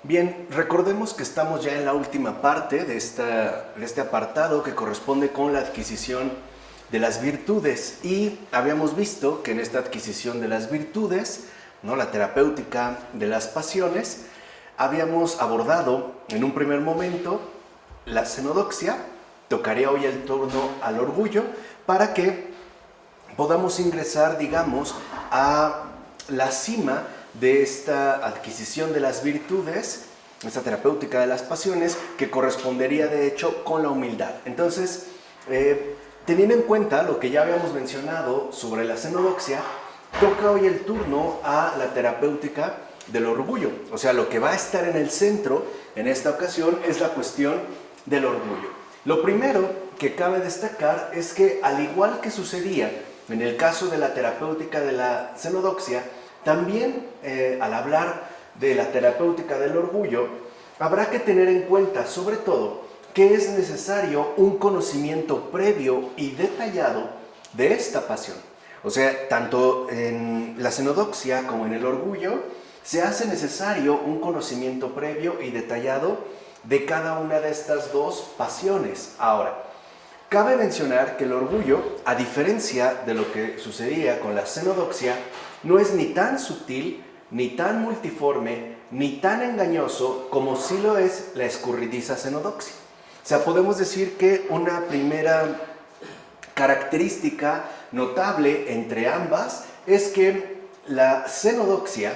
Bien, recordemos que estamos ya en la última parte de este apartado que corresponde con la adquisición de las virtudes, y habíamos visto que en esta adquisición de las virtudes, ¿no?, la terapéutica de las pasiones, habíamos abordado en un primer momento la xenodoxia. Tocaría hoy el turno al orgullo para que podamos ingresar, digamos, a la cima de esta adquisición de las virtudes, esta terapéutica de las pasiones, que correspondería de hecho con la humildad. Entonces, teniendo en cuenta lo que ya habíamos mencionado sobre la xenodoxia, toca hoy el turno a la terapéutica del orgullo. O sea, lo que va a estar en el centro en esta ocasión es la cuestión del orgullo. Lo primero que cabe destacar es que, al igual que sucedía en el caso de la terapéutica de la xenodoxia, también al hablar de la terapéutica del orgullo, habrá que tener en cuenta, sobre todo, que es necesario un conocimiento previo y detallado de esta pasión. O sea, tanto en la xenodoxia como en el orgullo, se hace necesario un conocimiento previo y detallado de cada una de estas dos pasiones. Ahora, cabe mencionar que el orgullo, a diferencia de lo que sucedía con la xenodoxia, no es ni tan sutil, ni tan multiforme, ni tan engañoso como sí lo es la escurridiza xenodoxia. O sea, podemos decir que una primera característica notable entre ambas es que la xenodoxia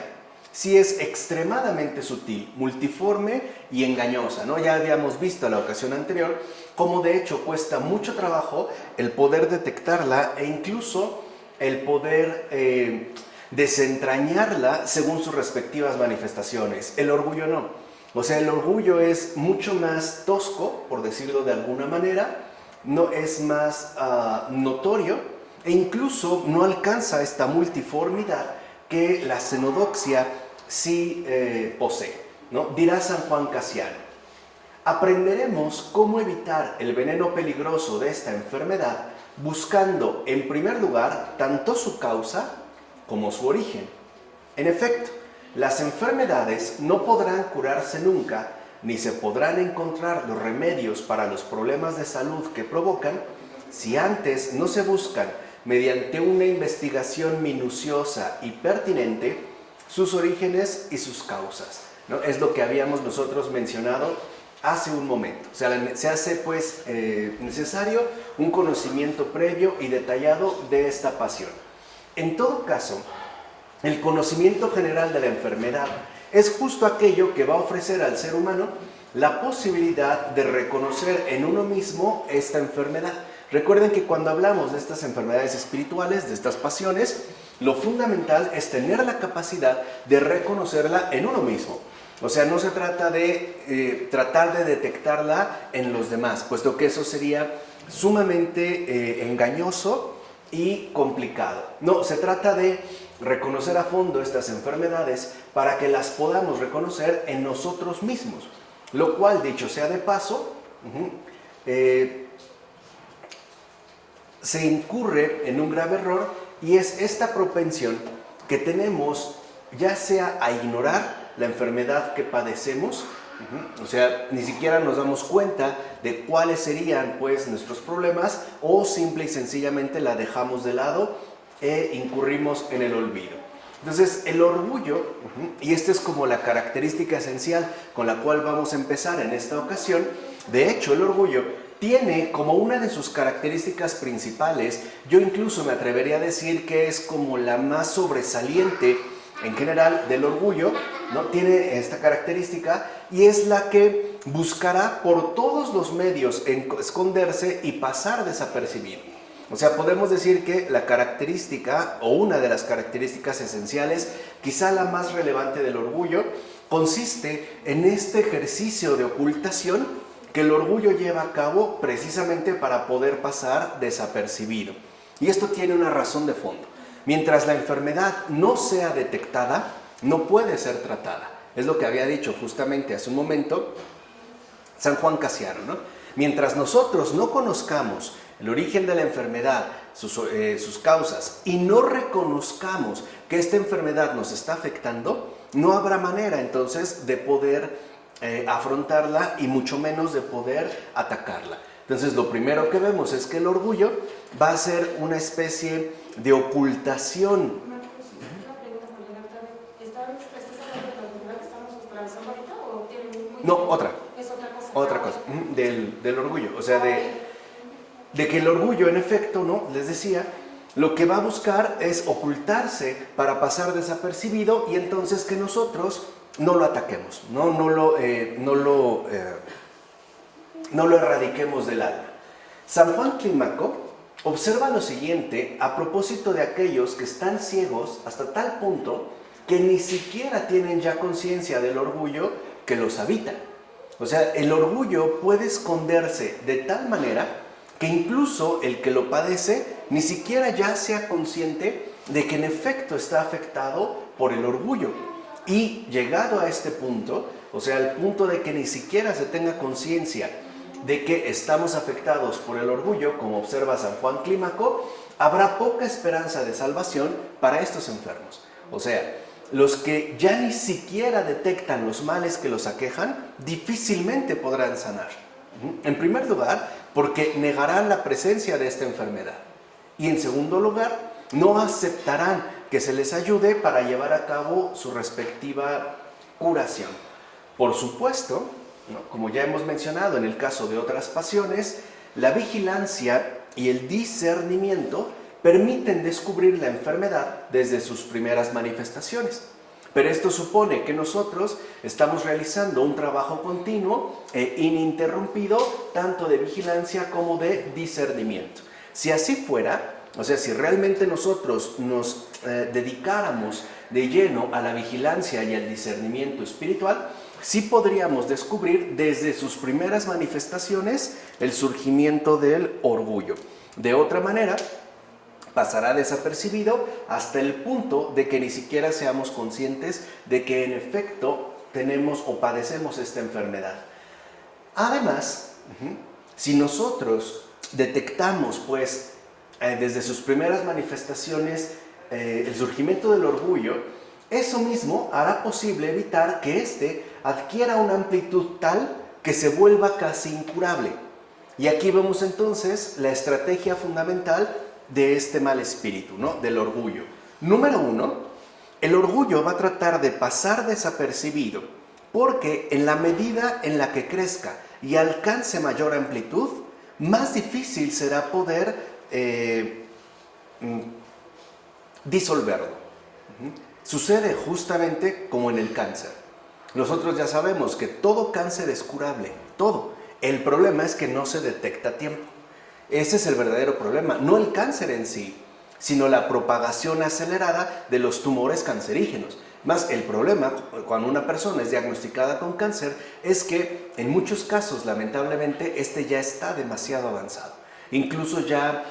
sí es extremadamente sutil, multiforme y engañosa, ¿no? Ya habíamos visto en la ocasión anterior cómo de hecho cuesta mucho trabajo el poder detectarla e incluso el poder desentrañarla según sus respectivas manifestaciones. El orgullo no. O sea, el orgullo es mucho más tosco, por decirlo de alguna manera, no es más notorio, e incluso no alcanza esta multiformidad que la xenodoxia sí posee, ¿no? Dirá San Juan Casiano: aprenderemos cómo evitar el veneno peligroso de esta enfermedad buscando, en primer lugar, tanto su causa como su origen. En efecto, las enfermedades no podrán curarse nunca, ni se podrán encontrar los remedios para los problemas de salud que provocan, si antes no se buscan, mediante una investigación minuciosa y pertinente, sus orígenes y sus causas, ¿no? Es lo que habíamos nosotros mencionado hace un momento. O sea, se hace pues necesario un conocimiento previo y detallado de esta pasión. En todo caso, el conocimiento general de la enfermedad es justo aquello que va a ofrecer al ser humano la posibilidad de reconocer en uno mismo esta enfermedad. Recuerden que cuando hablamos de estas enfermedades espirituales, de estas pasiones, lo fundamental es tener la capacidad de reconocerla en uno mismo. O sea, no se trata de tratar de detectarla en los demás, puesto que eso sería sumamente engañoso y complicado. No, se trata de reconocer a fondo estas enfermedades para que las podamos reconocer en nosotros mismos, lo cual, dicho sea de paso, se incurre en un grave error, y es esta propensión que tenemos ya sea a ignorar la enfermedad que padecemos, o sea, ni siquiera nos damos cuenta de cuáles serían pues nuestros problemas, o simple y sencillamente la dejamos de lado e incurrimos en el olvido. Entonces, el orgullo, y esta es como la característica esencial con la cual vamos a empezar en esta ocasión. De hecho, el orgullo tiene como una de sus características principales, yo incluso me atrevería a decir que es como la más sobresaliente en general del orgullo, ¿no? Tiene esta característica, y es la que buscará por todos los medios esconderse y pasar desapercibido. O sea, podemos decir que la característica, o una de las características esenciales, quizá la más relevante del orgullo, consiste en este ejercicio de ocultación que el orgullo lleva a cabo precisamente para poder pasar desapercibido. Y esto tiene una razón de fondo. Mientras la enfermedad no sea detectada, no puede ser tratada. Es lo que había dicho justamente hace un momento San Juan Casiano, ¿no? Mientras nosotros no conozcamos el origen de la enfermedad, sus causas, y no reconozcamos que esta enfermedad nos está afectando, no habrá manera entonces de poder afrontarla y mucho menos de poder atacarla. Entonces lo primero que vemos es que el orgullo va a ser una especie de ocultación. No, otra. Es otra cosa. Otra cosa, del orgullo. O sea, de que el orgullo, en efecto, ¿no? Les decía, lo que va a buscar es ocultarse para pasar desapercibido y entonces que nosotros no lo ataquemos, no lo erradiquemos del alma. San Juan Clímaco observa lo siguiente a propósito de aquellos que están ciegos hasta tal punto que ni siquiera tienen ya conciencia del orgullo que los habita. O sea, el orgullo puede esconderse de tal manera que incluso el que lo padece ni siquiera ya sea consciente de que en efecto está afectado por el orgullo. Y llegado a este punto, o sea, al punto de que ni siquiera se tenga conciencia de que estamos afectados por el orgullo, como observa San Juan Clímaco, habrá poca esperanza de salvación para estos enfermos. O sea, los que ya ni siquiera detectan los males que los aquejan, difícilmente podrán sanar. En primer lugar, porque negarán la presencia de esta enfermedad. Y en segundo lugar, no aceptarán que se les ayude para llevar a cabo su respectiva curación. Por supuesto, ¿no?, como ya hemos mencionado en el caso de otras pasiones, la vigilancia y el discernimiento permiten descubrir la enfermedad desde sus primeras manifestaciones. Pero esto supone que nosotros estamos realizando un trabajo continuo e ininterrumpido, tanto de vigilancia como de discernimiento. Si así fuera, o sea, si realmente nosotros nos dedicáramos de lleno a la vigilancia y al discernimiento espiritual, sí podríamos descubrir desde sus primeras manifestaciones el surgimiento del orgullo. De otra manera, pasará desapercibido hasta el punto de que ni siquiera seamos conscientes de que en efecto tenemos o padecemos esta enfermedad. Además, si nosotros detectamos pues desde sus primeras manifestaciones el surgimiento del orgullo, eso mismo hará posible evitar que éste adquiera una amplitud tal que se vuelva casi incurable. Y aquí vemos entonces la estrategia fundamental de este mal espíritu, ¿no?, del orgullo. Número 1, el orgullo va a tratar de pasar desapercibido, porque en la medida en la que crezca y alcance mayor amplitud, más difícil será poder disolverlo. Sucede justamente como en el cáncer. Nosotros ya sabemos que todo cáncer es curable, todo. El problema es que no se detecta a tiempo. Ese es el verdadero problema, no el cáncer en sí, sino la propagación acelerada de los tumores cancerígenos. Más el problema, cuando una persona es diagnosticada con cáncer, es que en muchos casos, lamentablemente, este ya está demasiado avanzado. Incluso ya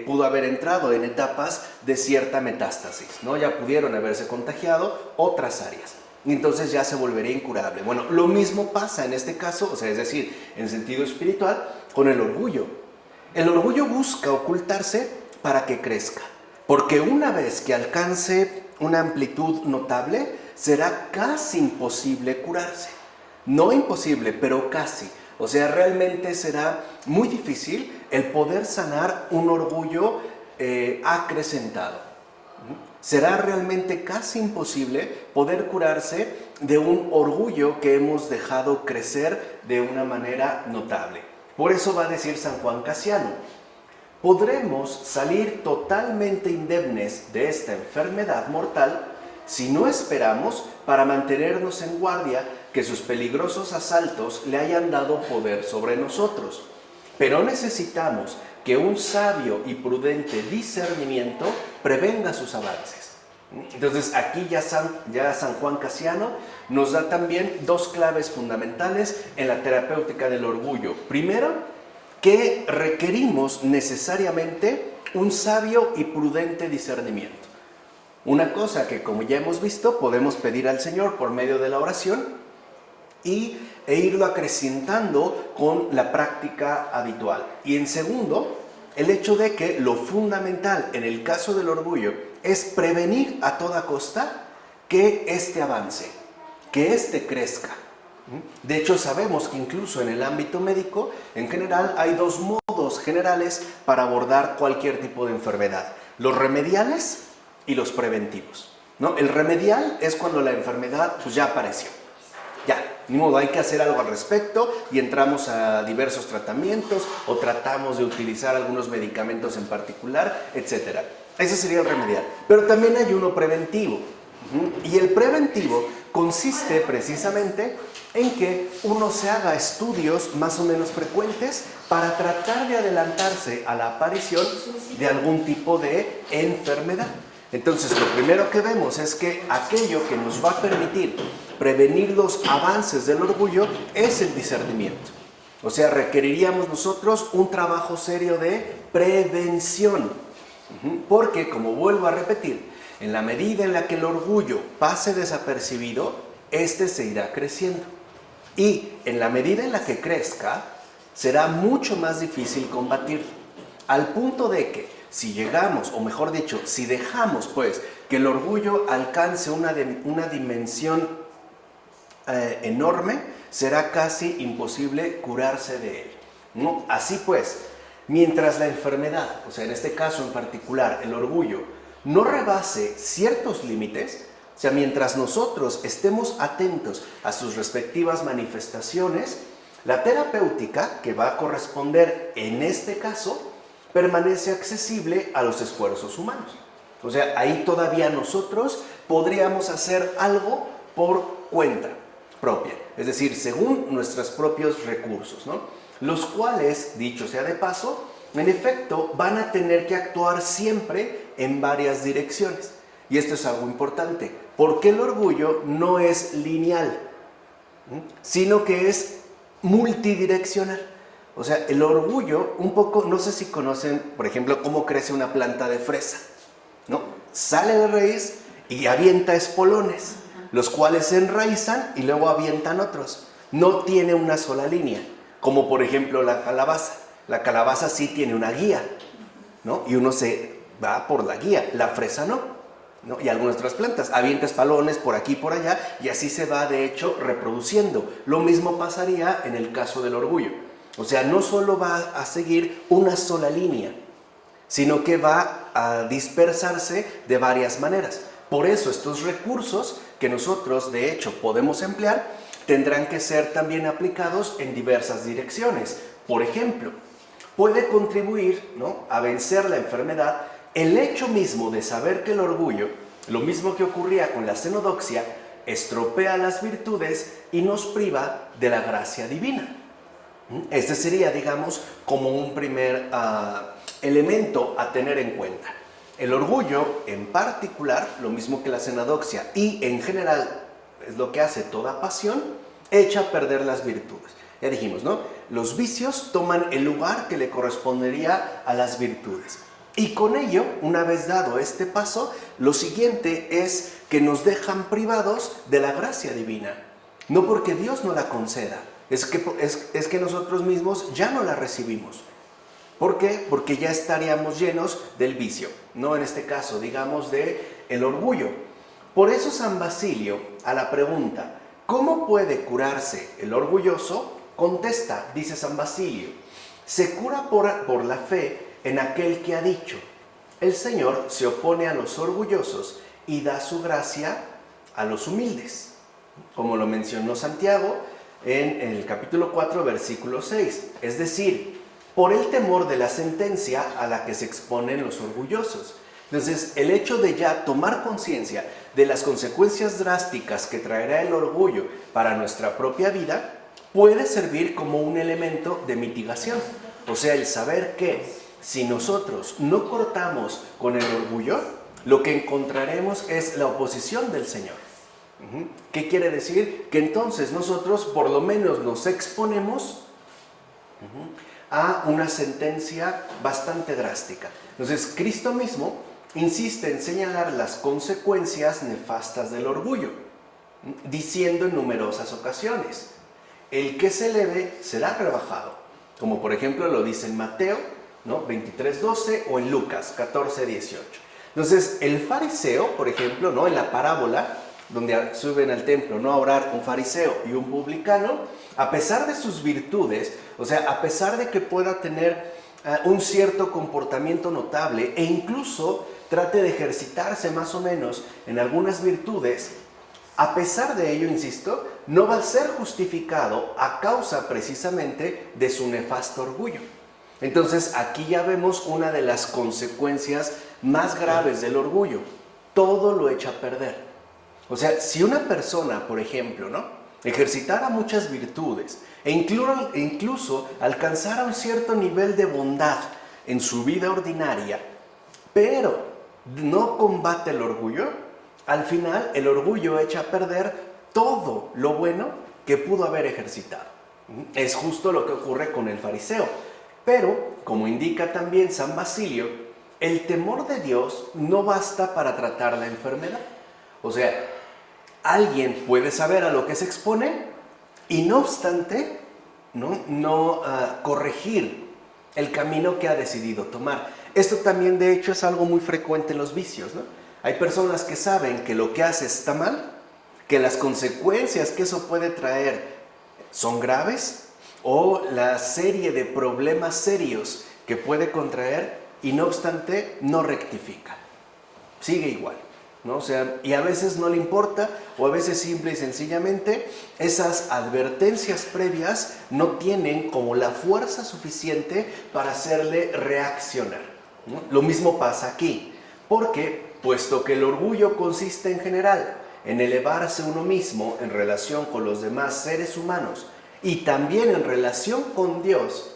pudo haber entrado en etapas de cierta metástasis, ¿no? Ya pudieron haberse contagiado otras áreas. Y entonces ya se volvería incurable. Bueno, lo mismo pasa en este caso, o sea, es decir, en sentido espiritual, con el orgullo. El orgullo busca ocultarse para que crezca, porque una vez que alcance una amplitud notable, será casi imposible curarse. No imposible, pero casi. O sea, realmente será muy difícil el poder sanar un orgullo acrecentado. Será realmente casi imposible poder curarse de un orgullo que hemos dejado crecer de una manera notable. Por eso va a decir San Juan Casiano: podremos salir totalmente indemnes de esta enfermedad mortal si no esperamos para mantenernos en guardia que sus peligrosos asaltos le hayan dado poder sobre nosotros. Pero necesitamos que un sabio y prudente discernimiento prevenga sus avances. Entonces aquí ya San Juan Casiano nos da también dos claves fundamentales en la terapéutica del orgullo. Primero, que requerimos necesariamente un sabio y prudente discernimiento. Una cosa que, como ya hemos visto, podemos pedir al Señor por medio de la oración e irlo acrecentando con la práctica habitual. Y en segundo, el hecho de que lo fundamental en el caso del orgullo es prevenir a toda costa que éste avance, que éste crezca. De hecho, sabemos que incluso en el ámbito médico, en general, hay dos modos generales para abordar cualquier tipo de enfermedad: los remediales y los preventivos, ¿no? El remedial es cuando la enfermedad pues, ya apareció. Ya, ni modo, hay que hacer algo al respecto y entramos a diversos tratamientos o tratamos de utilizar algunos medicamentos en particular, etc. Ese sería el remedial. Pero también hay uno preventivo. Y el preventivo consiste precisamente en que uno se haga estudios más o menos frecuentes para tratar de adelantarse a la aparición de algún tipo de enfermedad. Entonces, lo primero que vemos es que aquello que nos va a permitir prevenir los avances del orgullo es el discernimiento. O sea, requeriríamos nosotros un trabajo serio de prevención. Porque, como vuelvo a repetir, en la medida en la que el orgullo pase desapercibido, este se irá creciendo. Y en la medida en la que crezca, será mucho más difícil combatirlo. Al punto de que, si llegamos, o mejor dicho, si dejamos pues que el orgullo alcance una dimensión enorme, será casi imposible curarse de él, ¿no? Así pues, mientras la enfermedad, o sea, en este caso en particular, el orgullo, no rebase ciertos límites, o sea, mientras nosotros estemos atentos a sus respectivas manifestaciones, la terapéutica, que va a corresponder en este caso, permanece accesible a los esfuerzos humanos. O sea, ahí todavía nosotros podríamos hacer algo por cuenta propia, es decir, según nuestros propios recursos, ¿no? Los cuales, dicho sea de paso, en efecto, van a tener que actuar siempre en varias direcciones. Y esto es algo importante, porque el orgullo no es lineal, sino que es multidireccional. O sea, el orgullo, un poco, no sé si conocen, por ejemplo, cómo crece una planta de fresa, ¿no? Sale de raíz y avienta espolones, los cuales se enraizan y luego avientan otros. No tiene una sola línea, como por ejemplo la calabaza. La calabaza sí tiene una guía, ¿no? Y uno se va por la guía, la fresa no, y algunas otras plantas, avienta espalones por aquí y por allá, y así se va de hecho reproduciendo. Lo mismo pasaría en el caso del orgullo. O sea, no solo va a seguir una sola línea, sino que va a dispersarse de varias maneras. Por eso estos recursos que nosotros de hecho podemos emplear tendrán que ser también aplicados en diversas direcciones. Por ejemplo, puede contribuir, ¿no?, a vencer la enfermedad el hecho mismo de saber que el orgullo, lo mismo que ocurría con la xenodoxia, estropea las virtudes y nos priva de la gracia divina. Este sería, digamos, como un primer elemento a tener en cuenta. El orgullo, en particular, lo mismo que la xenodoxia y en general es lo que hace toda pasión, echa a perder las virtudes. Ya dijimos, ¿no? Los vicios toman el lugar que le correspondería a las virtudes. Y con ello, una vez dado este paso, lo siguiente es que nos dejan privados de la gracia divina. No porque Dios no la conceda, es que nosotros mismos ya no la recibimos. ¿Por qué? Porque ya estaríamos llenos del vicio, no en este caso, digamos, del orgullo. Por eso San Basilio, a la pregunta, ¿cómo puede curarse el orgulloso?, contesta, dice San Basilio, se cura por la fe en aquel que ha dicho, el Señor se opone a los orgullosos y da su gracia a los humildes. Como lo mencionó Santiago en el capítulo 4, versículo 6. Es decir, por el temor de la sentencia a la que se exponen los orgullosos. Entonces, el hecho de ya tomar conciencia de las consecuencias drásticas que traerá el orgullo para nuestra propia vida, puede servir como un elemento de mitigación. O sea, el saber que si nosotros no cortamos con el orgullo, lo que encontraremos es la oposición del Señor. ¿Qué quiere decir? Que entonces nosotros por lo menos nos exponemos a una sentencia bastante drástica. Entonces, Cristo mismo insiste en señalar las consecuencias nefastas del orgullo, diciendo en numerosas ocasiones, el que se eleve será rebajado, como por ejemplo lo dice en Mateo, ¿no?, 23:12 o en Lucas 14:18. Entonces, el fariseo, por ejemplo, ¿no?, en la parábola, donde suben al templo, ¿no?, a orar un fariseo y un publicano, a pesar de sus virtudes, o sea, a pesar de que pueda tener un cierto comportamiento notable e incluso trate de ejercitarse más o menos en algunas virtudes, a pesar de ello, insisto, no va a ser justificado a causa precisamente de su nefasto orgullo. Entonces aquí ya vemos una de las consecuencias más graves del orgullo. Todo lo echa a perder. O sea, si una persona, por ejemplo, ¿no?, ejercitara muchas virtudes e incluso alcanzara un cierto nivel de bondad en su vida ordinaria, pero no combate el orgullo, al final el orgullo echa a perder todo lo bueno que pudo haber ejercitado. Es justo lo que ocurre con el fariseo. Pero, como indica también San Basilio, el temor de Dios no basta para tratar la enfermedad. O sea, alguien puede saber a lo que se expone y no obstante no corregir el camino que ha decidido tomar. Esto también de hecho es algo muy frecuente en los vicios, ¿no? Hay personas que saben que lo que hace está mal, que las consecuencias que eso puede traer son graves, o la serie de problemas serios que puede contraer, y no obstante no rectifica, sigue igual, ¿no? O sea, y a veces no le importa, o a veces simple y sencillamente esas advertencias previas no tienen como la fuerza suficiente para hacerle reaccionar, ¿no? Lo mismo pasa aquí, porque puesto que el orgullo consiste en general en elevarse uno mismo en relación con los demás seres humanos y también en relación con Dios,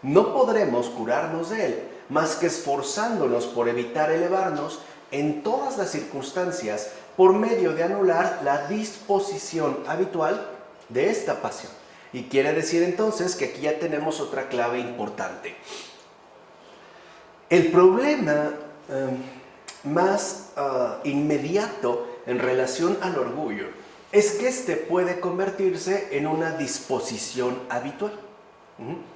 no podremos curarnos de él más que esforzándonos por evitar elevarnos en todas las circunstancias por medio de anular la disposición habitual de esta pasión. Y quiere decir entonces que aquí ya tenemos otra clave importante. El problema más inmediato en relación al orgullo es que este puede convertirse en una disposición habitual.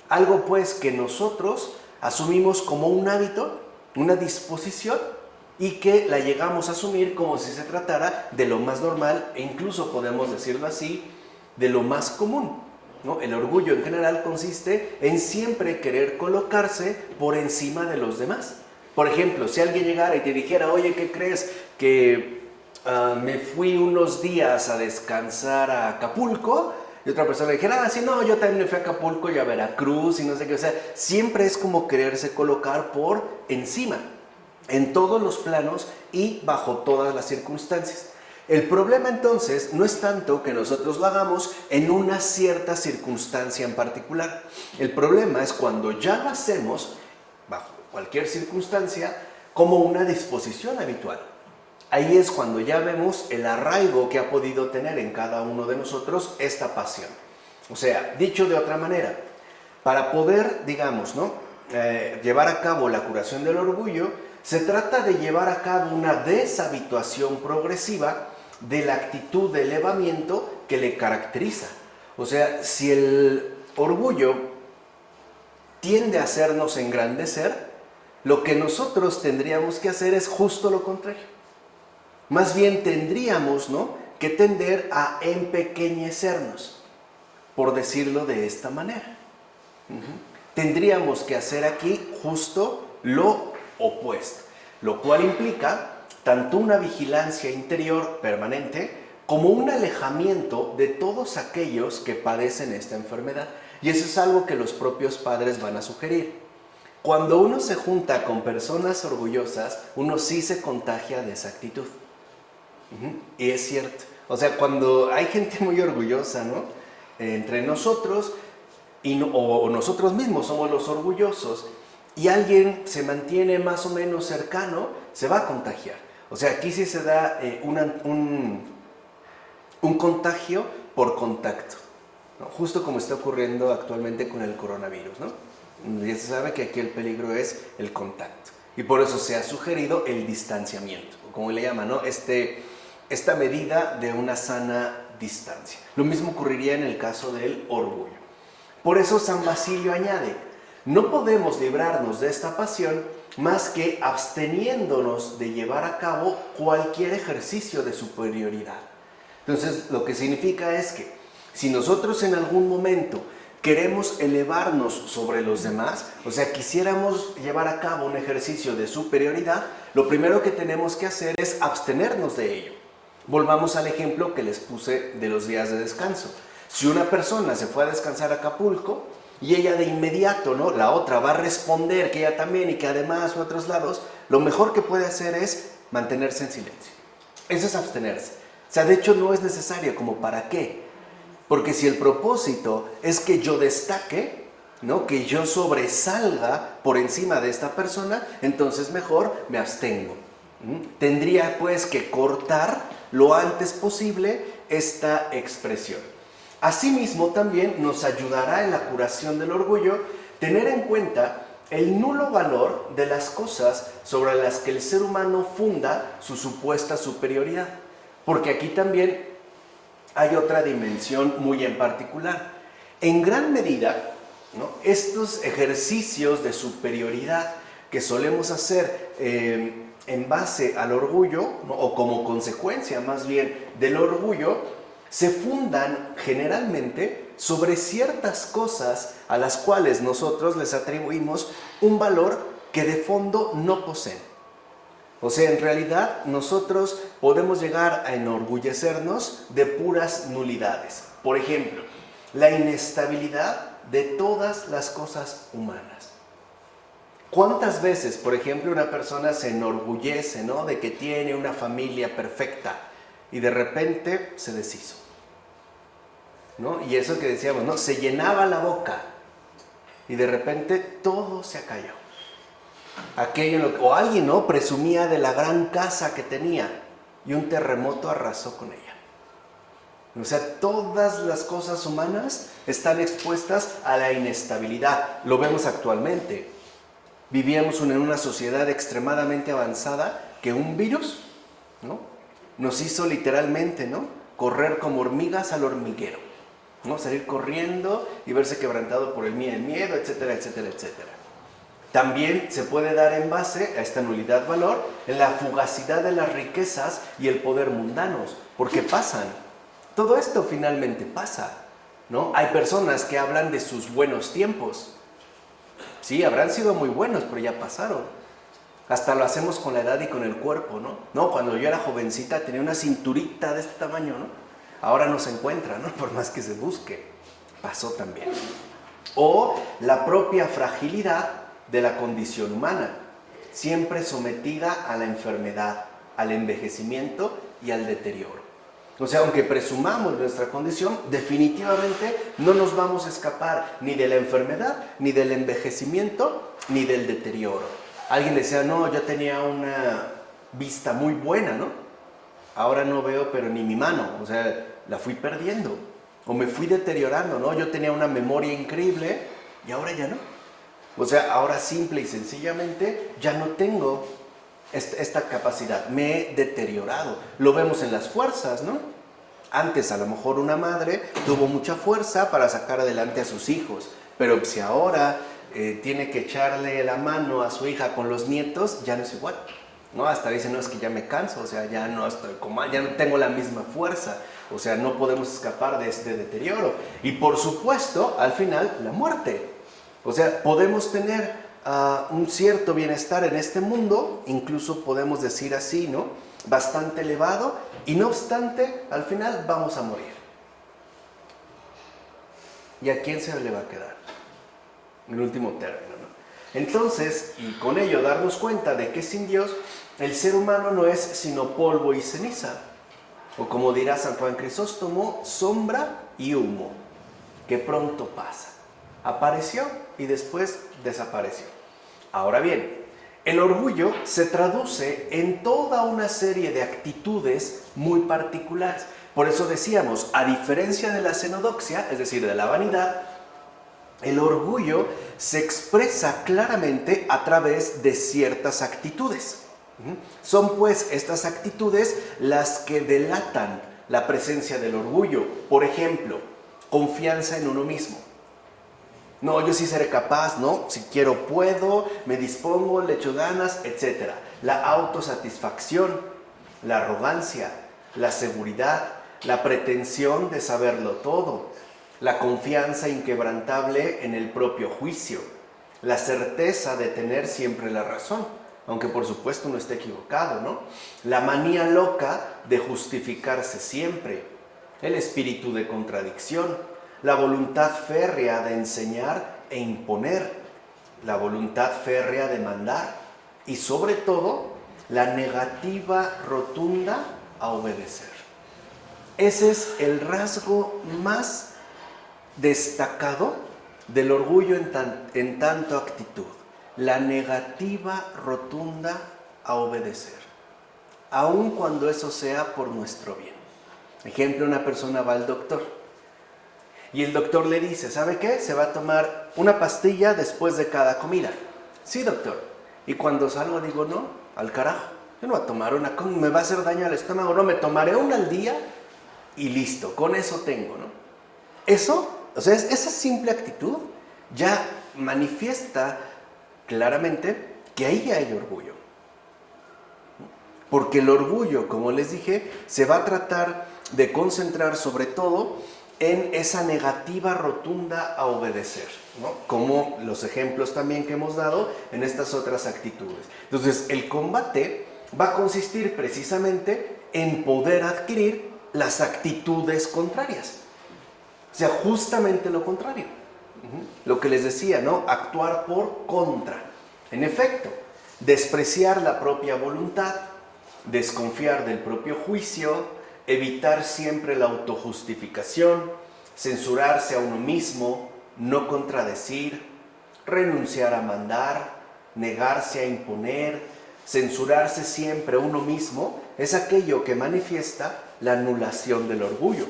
Algo pues que nosotros asumimos como un hábito, una disposición, y que la llegamos a asumir como si se tratara de lo más normal e incluso podemos decirlo así, de lo más común, ¿no? El orgullo en general consiste en siempre querer colocarse por encima de los demás. Por ejemplo, si alguien llegara y te dijera, oye, ¿qué crees? Que me fui unos días a descansar a Acapulco, y otra persona dijera, sí, no, yo también me fui a Acapulco y a Veracruz y no sé qué. O sea, siempre es como quererse colocar por encima, en todos los planos y bajo todas las circunstancias. El problema entonces no es tanto que nosotros lo hagamos en una cierta circunstancia en particular. El problema es cuando ya lo hacemos, bajo cualquier circunstancia, como una disposición habitual. Ahí es cuando ya vemos el arraigo que ha podido tener en cada uno de nosotros esta pasión. O sea, dicho de otra manera, para poder, digamos, llevar a cabo la curación del orgullo, se trata de llevar a cabo una deshabituación progresiva de la actitud de elevamiento que le caracteriza. O sea, si el orgullo tiende a hacernos engrandecer, lo que nosotros tendríamos que hacer es justo lo contrario. Más bien tendríamos, que tender a empequeñecernos, por decirlo de esta manera. Tendríamos que hacer aquí justo lo opuesto, lo cual implica tanto una vigilancia interior permanente como un alejamiento de todos aquellos que padecen esta enfermedad. Y eso es algo que los propios padres van a sugerir. Cuando uno se junta con personas orgullosas, uno sí se contagia de esa actitud. Y es cierto. O sea, cuando hay gente muy orgullosa, entre nosotros, o nosotros mismos somos los orgullosos, y alguien se mantiene más o menos cercano, se va a contagiar. O sea, aquí sí se da un contagio por contacto, ¿no? Justo como está ocurriendo actualmente con el coronavirus, ¿no? Ya se sabe que aquí el peligro es el contacto. Y por eso se ha sugerido el distanciamiento, como le llaman, esta medida de una sana distancia. Lo mismo ocurriría en el caso del orgullo. Por eso San Basilio añade, No podemos librarnos de esta pasión más que absteniéndonos de llevar a cabo cualquier ejercicio de superioridad. Entonces, lo que significa es que si nosotros en algún momento queremos elevarnos sobre los demás, o sea, quisiéramos llevar a cabo un ejercicio de superioridad, lo primero que tenemos que hacer es abstenernos de ello. Volvamos al ejemplo que les puse de los días de descanso. Si una persona se fue a descansar a Acapulco y ella de inmediato, ¿no?, la otra va a responder que ella también y que además a otros lados, lo mejor que puede hacer es mantenerse en silencio. Eso es abstenerse. O sea, de hecho no es necesario, como para qué. Porque si el propósito es que yo destaque, ¿no?, que yo sobresalga por encima de esta persona, entonces mejor me abstengo. Tendría pues que cortar lo antes posible esta expresión. Asimismo, también nos ayudará en la curación del orgullo tener en cuenta el nulo valor de las cosas sobre las que el ser humano funda su supuesta superioridad. Porque aquí también hay otra dimensión muy en particular. En gran medida, ¿no?, estos ejercicios de superioridad que solemos hacer en base al orgullo, ¿no?, o como consecuencia más bien del orgullo, se fundan generalmente sobre ciertas cosas a las cuales nosotros les atribuimos un valor que de fondo no poseen. O sea, en realidad nosotros podemos llegar a enorgullecernos de puras nulidades. Por ejemplo, la inestabilidad de todas las cosas humanas. ¿Cuántas veces, por ejemplo, una persona se enorgullece, ¿no?, de que tiene una familia perfecta y de repente se deshizo, ¿no? Y eso que decíamos, ¿no?, se llenaba la boca y de repente todo se acalló. Aquello, o alguien, ¿no?, presumía de la gran casa que tenía y un terremoto arrasó con ella. O sea, todas las cosas humanas están expuestas a la inestabilidad. Lo vemos actualmente. Vivíamos en una sociedad extremadamente avanzada que un virus, ¿no?, nos hizo literalmente, ¿no?, correr como hormigas al hormiguero, ¿no?, salir corriendo y verse quebrantado por el miedo, etcétera, etcétera, etcétera. También se puede dar en base a esta nulidad-valor en la fugacidad de las riquezas y el poder mundanos, porque pasan. Todo esto finalmente pasa, ¿no? Hay personas que hablan de sus buenos tiempos. Sí, habrán sido muy buenos, pero ya pasaron. Hasta lo hacemos con la edad y con el cuerpo, ¿no? No, cuando yo era jovencita tenía una cinturita de este tamaño, ¿no? Ahora no se encuentra, ¿no?, por más que se busque. Pasó también. O la propia fragilidad de la condición humana, siempre sometida a la enfermedad, al envejecimiento y al deterioro. O sea, aunque presumamos nuestra condición, definitivamente no nos vamos a escapar ni de la enfermedad, ni del envejecimiento, ni del deterioro. Alguien decía, no, yo tenía una vista muy buena, ¿no? Ahora no veo pero ni mi mano, o sea, la fui perdiendo, o me fui deteriorando, ¿no? Yo tenía una memoria increíble y ahora ya no. O sea, ahora simple y sencillamente ya no tengo esta capacidad, me he deteriorado. Lo vemos en las fuerzas, ¿no? Antes a lo mejor una madre tuvo mucha fuerza para sacar adelante a sus hijos, pero si ahora tiene que echarle la mano a su hija con los nietos, ya no es igual, ¿no? Hasta dice, no, es que ya me canso, o sea, ya no estoy como, ya no tengo la misma fuerza, o sea, no podemos escapar de este deterioro. Y por supuesto, al final, la muerte. O sea, podemos tener un cierto bienestar en este mundo, incluso podemos decir así, ¿no?, bastante elevado, y no obstante, al final vamos a morir. ¿Y a quién se le va a quedar? En último término, ¿no? Entonces, y con ello darnos cuenta de que sin Dios, el ser humano no es sino polvo y ceniza, o como dirá San Juan Crisóstomo, sombra y humo, que pronto pasa. Apareció y después desapareció. Ahora bien, el orgullo se traduce en toda una serie de actitudes muy particulares. Por eso decíamos, a diferencia de la xenodoxia, es decir, de la vanidad, el orgullo se expresa claramente a través de ciertas actitudes. Son pues estas actitudes las que delatan la presencia del orgullo. Por ejemplo, confianza en uno mismo. No, yo sí seré capaz, ¿no? Si quiero puedo, me dispongo, le echo ganas, etc. La autosatisfacción, la arrogancia, la seguridad, la pretensión de saberlo todo, la confianza inquebrantable en el propio juicio, la certeza de tener siempre la razón, aunque por supuesto no esté equivocado, ¿no? La manía loca de justificarse siempre, el espíritu de contradicción, la voluntad férrea de enseñar e imponer, la voluntad férrea de mandar y sobre todo la negativa rotunda a obedecer. Ese es el rasgo más destacado del orgullo en tanto actitud, la negativa rotunda a obedecer, aun cuando eso sea por nuestro bien. Ejemplo, una persona va al doctor y el doctor le dice, ¿sabe qué? Se va a tomar una pastilla después de cada comida. Sí, doctor. Y cuando salgo digo, no, al carajo, yo no voy a tomar una, me va a hacer daño al estómago, no, me tomaré una al día y listo, con eso tengo, ¿no? Eso, o sea, esa simple actitud ya manifiesta claramente que ahí hay orgullo. Porque el orgullo, como les dije, se va a tratar de concentrar sobre todo en esa negativa rotunda a obedecer, ¿no? Como los ejemplos también que hemos dado en estas otras actitudes. Entonces, el combate va a consistir precisamente en poder adquirir las actitudes contrarias. O sea, justamente lo contrario. Lo que les decía, ¿no? Actuar por contra. En efecto, despreciar la propia voluntad, desconfiar del propio juicio, evitar siempre la autojustificación, censurarse a uno mismo, no contradecir, renunciar a mandar, negarse a imponer, censurarse siempre a uno mismo, es aquello que manifiesta la anulación del orgullo.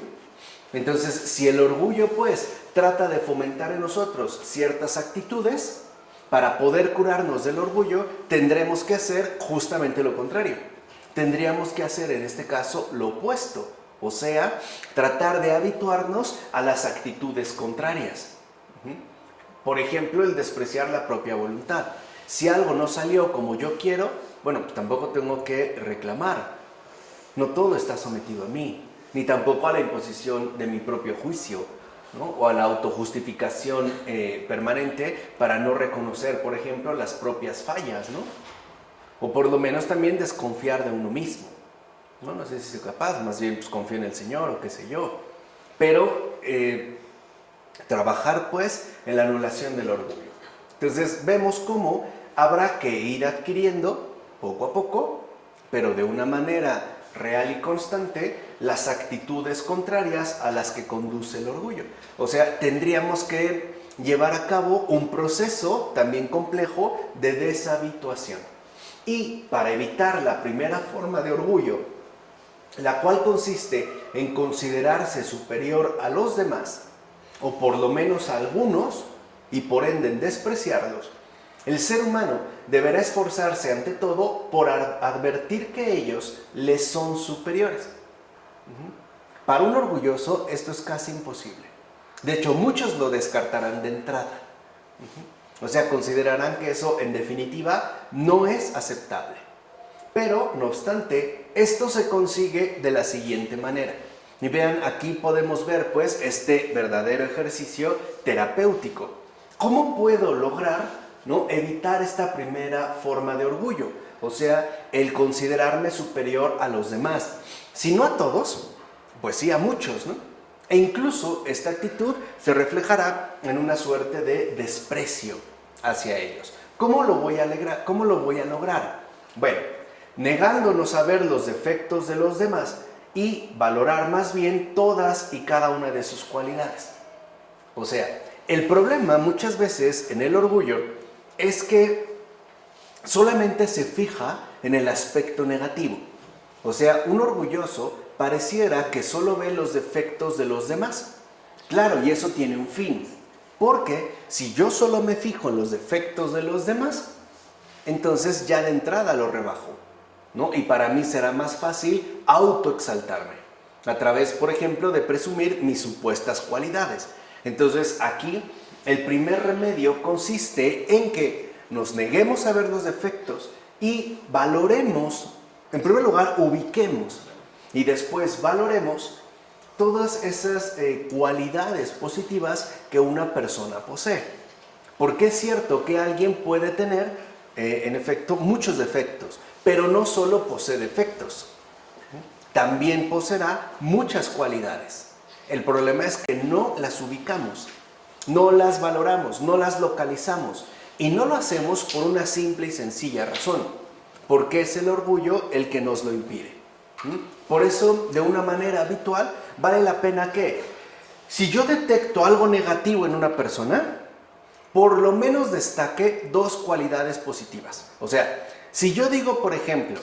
Entonces, si el orgullo, pues, trata de fomentar en nosotros ciertas actitudes, para poder curarnos del orgullo, tendremos que hacer justamente lo contrario. Tendríamos que hacer, en este caso, lo opuesto. O sea, tratar de habituarnos a las actitudes contrarias. Por ejemplo, el despreciar la propia voluntad. Si algo no salió como yo quiero, bueno, pues tampoco tengo que reclamar. No todo está sometido a mí, ni tampoco a la imposición de mi propio juicio, ¿no? O a la autojustificación permanente para no reconocer, por ejemplo, las propias fallas, ¿no? O por lo menos también desconfiar de uno mismo. No sé si soy capaz, más bien pues confío en el Señor o qué sé yo. Pero trabajar pues en la anulación del orgullo. Entonces vemos cómo habrá que ir adquiriendo poco a poco, pero de una manera real y constante, las actitudes contrarias a las que conduce el orgullo. O sea, tendríamos que llevar a cabo un proceso también complejo de deshabituación. Y para evitar la primera forma de orgullo, la cual consiste en considerarse superior a los demás, o por lo menos a algunos, y por ende en despreciarlos, el ser humano deberá esforzarse ante todo por advertir que ellos les son superiores. Para un orgulloso esto es casi imposible. De hecho, muchos lo descartarán de entrada. O sea, considerarán que eso en definitiva no es aceptable. Pero, no obstante, esto se consigue de la siguiente manera. Y vean, aquí podemos ver pues este verdadero ejercicio terapéutico. ¿Cómo puedo lograr evitar esta primera forma de orgullo? O sea, el considerarme superior a los demás. Si no a todos, pues sí a muchos, ¿no? E incluso esta actitud se reflejará en una suerte de desprecio hacia ellos. ¿Cómo lo voy a lograr? Bueno, negándonos a ver los defectos de los demás y valorar más bien todas y cada una de sus cualidades. O sea, el problema muchas veces en el orgullo es que solamente se fija en el aspecto negativo. O sea, un orgulloso pareciera que solo ve los defectos de los demás. Claro, y eso tiene un fin. Porque si yo solo me fijo en los defectos de los demás, entonces ya de entrada lo rebajo, ¿no? Y para mí será más fácil autoexaltarme, a través, por ejemplo, de presumir mis supuestas cualidades. Entonces aquí El primer remedio consiste en que nos neguemos a ver los defectos y valoremos, en primer lugar, ubiquemos y después valoremos todas esas cualidades positivas que una persona posee. Porque es cierto que alguien puede tener, en efecto, muchos defectos, pero no solo posee defectos, también poseerá muchas cualidades. El problema es que no las ubicamos, no las valoramos, no las localizamos y no lo hacemos por una simple y sencilla razón, porque es el orgullo el que nos lo impide. Por eso, de una manera habitual, vale la pena que, si yo detecto algo negativo en una persona, por lo menos destaque dos cualidades positivas. O sea, si yo digo, por ejemplo,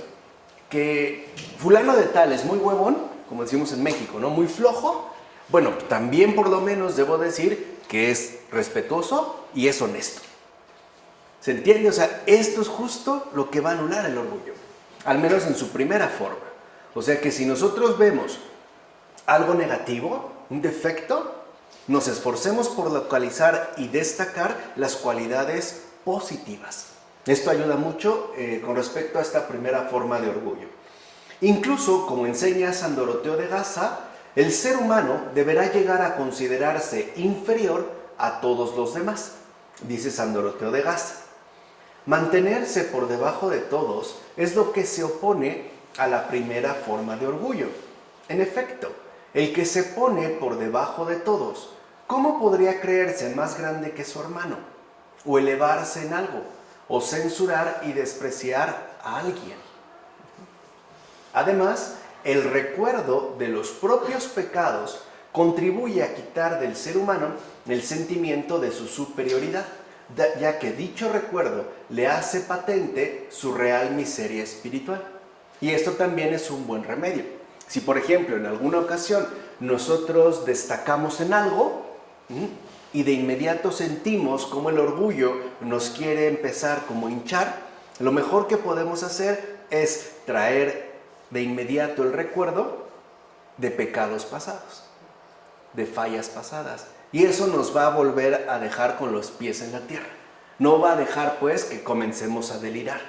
que fulano de tal es muy huevón, como decimos en México, ¿no? Muy flojo, bueno, también por lo menos debo decir que es respetuoso y es honesto. ¿Se entiende? O sea, esto es justo lo que va a anular el orgullo, al menos en su primera forma. O sea que si nosotros vemos algo negativo, un defecto, nos esforcemos por localizar y destacar las cualidades positivas. Esto ayuda mucho con respecto a esta primera forma de orgullo. Incluso, como enseña San Doroteo de Gaza, el ser humano deberá llegar a considerarse inferior a todos los demás, dice San Doroteo de Gaza. Mantenerse por debajo de todos es lo que se opone a la primera forma de orgullo. En efecto, el que se pone por debajo de todos, ¿cómo podría creerse más grande que su hermano? O elevarse en algo, o censurar y despreciar a alguien. Además, el recuerdo de los propios pecados contribuye a quitar del ser humano el sentimiento de su superioridad, ya que dicho recuerdo le hace patente su real miseria espiritual. Y esto también es un buen remedio. Si, por ejemplo, en alguna ocasión nosotros destacamos en algo y de inmediato sentimos como el orgullo nos quiere empezar como a hinchar, lo mejor que podemos hacer es traer de inmediato el recuerdo de pecados pasados, de fallas pasadas. Y eso nos va a volver a dejar con los pies en la tierra. No va a dejar, pues, que comencemos a delirar.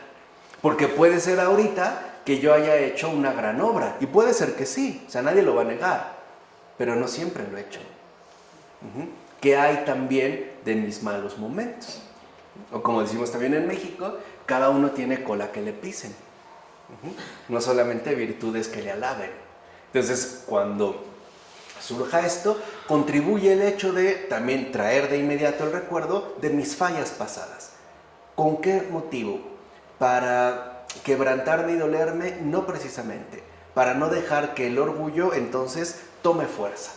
Porque puede ser ahorita que yo haya hecho una gran obra. Y puede ser que sí, o sea, nadie lo va a negar. Pero no siempre lo he hecho. Que hay también de mis malos momentos. O como decimos también en México, cada uno tiene cola que le pisen. No solamente virtudes que le alaben. Entonces, cuando surja esto, contribuye el hecho de también traer de inmediato el recuerdo de mis fallas pasadas. ¿Con qué motivo? Para quebrantarme y dolerme, no precisamente. Para no dejar que el orgullo entonces tome fuerza.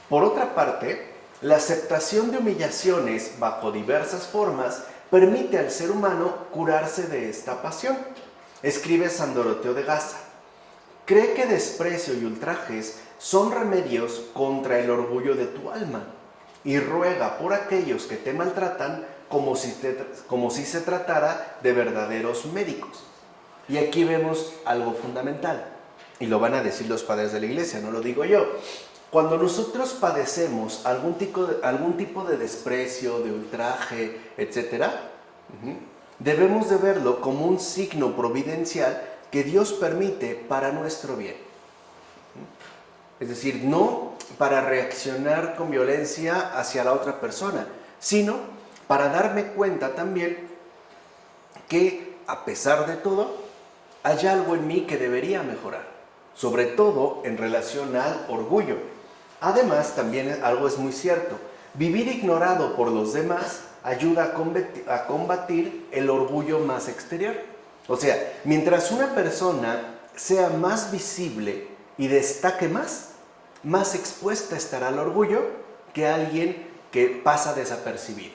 Por otra parte, la aceptación de humillaciones bajo diversas formas permite al ser humano curarse de esta pasión. Escribe San Doroteo de Gaza: cree que desprecio y ultrajes son remedios contra el orgullo de tu alma y ruega por aquellos que te maltratan como si se tratara de verdaderos médicos. Y aquí vemos algo fundamental, y lo van a decir los padres de la iglesia, no lo digo yo. Cuando nosotros padecemos algún tipo de desprecio, de ultraje, etc., debemos de verlo como un signo providencial que Dios permite para nuestro bien. Es decir, no para reaccionar con violencia hacia la otra persona, sino para darme cuenta también que, a pesar de todo, hay algo en mí que debería mejorar, sobre todo en relación al orgullo. Además, también algo es muy cierto: vivir ignorado por los demás ayuda a combatir el orgullo más exterior. O sea, mientras una persona sea más visible y destaque más expuesta estará al orgullo que alguien que pasa desapercibido.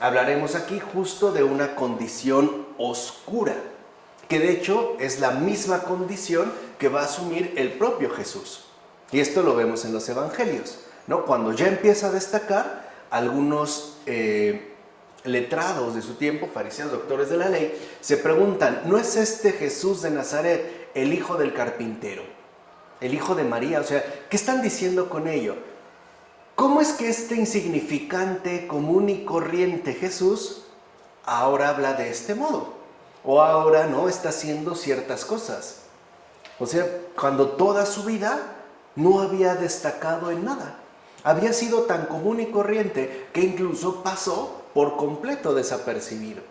Hablaremos aquí justo de una condición oscura, que de hecho es la misma condición que va a asumir el propio Jesús. Y esto lo vemos en los evangelios, ¿no? Cuando ya empieza a destacar, algunos letrados de su tiempo, fariseos, doctores de la ley, se preguntan: ¿no es este Jesús de Nazaret el hijo del carpintero, el hijo de María? O sea, ¿qué están diciendo con ello? ¿Cómo es que este insignificante, común y corriente Jesús ahora habla de este modo? O ahora no está haciendo ciertas cosas. O sea, cuando toda su vida no había destacado en nada. Había sido tan común y corriente que incluso pasó por completo desapercibido.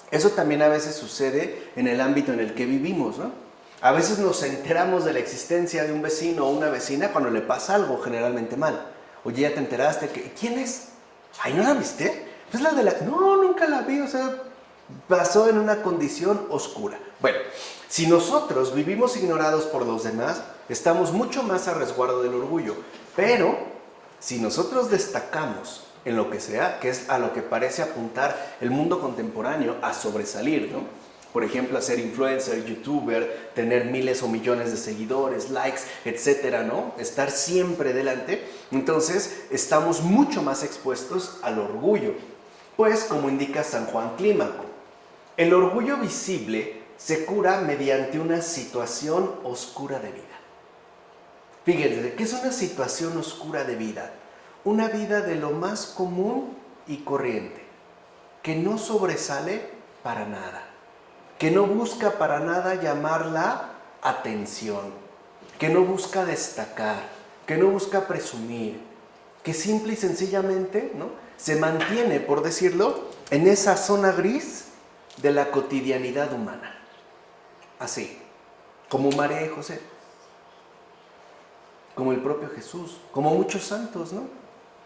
Eso también a veces sucede en el ámbito en el que vivimos, ¿no? A veces nos enteramos de la existencia de un vecino o una vecina cuando le pasa algo generalmente mal. Oye, ¿ya te enteraste? ¿Quién es? Ay, ¿no la viste? Pues la de la... No, nunca la vi, o sea, pasó en una condición oscura. Bueno, si nosotros vivimos ignorados por los demás, estamos mucho más a resguardo del orgullo. Pero, si nosotros destacamos en lo que sea, que es a lo que parece apuntar el mundo contemporáneo, a sobresalir, ¿no? Por ejemplo, a ser influencer, youtuber, tener miles o millones de seguidores, likes, etcétera, ¿no? Estar siempre delante. Entonces, estamos mucho más expuestos al orgullo. Pues, como indica San Juan Clímaco, el orgullo visible se cura mediante una situación oscura de vida. Fíjense, ¿qué es una situación oscura de vida? Una vida de lo más común y corriente, que no sobresale para nada, que no busca para nada llamar la atención, que no busca destacar, que no busca presumir, que simple y sencillamente, ¿no?, se mantiene, por decirlo, en esa zona gris de la cotidianidad humana. Así, como María y José, como el propio Jesús, como muchos santos, ¿no?,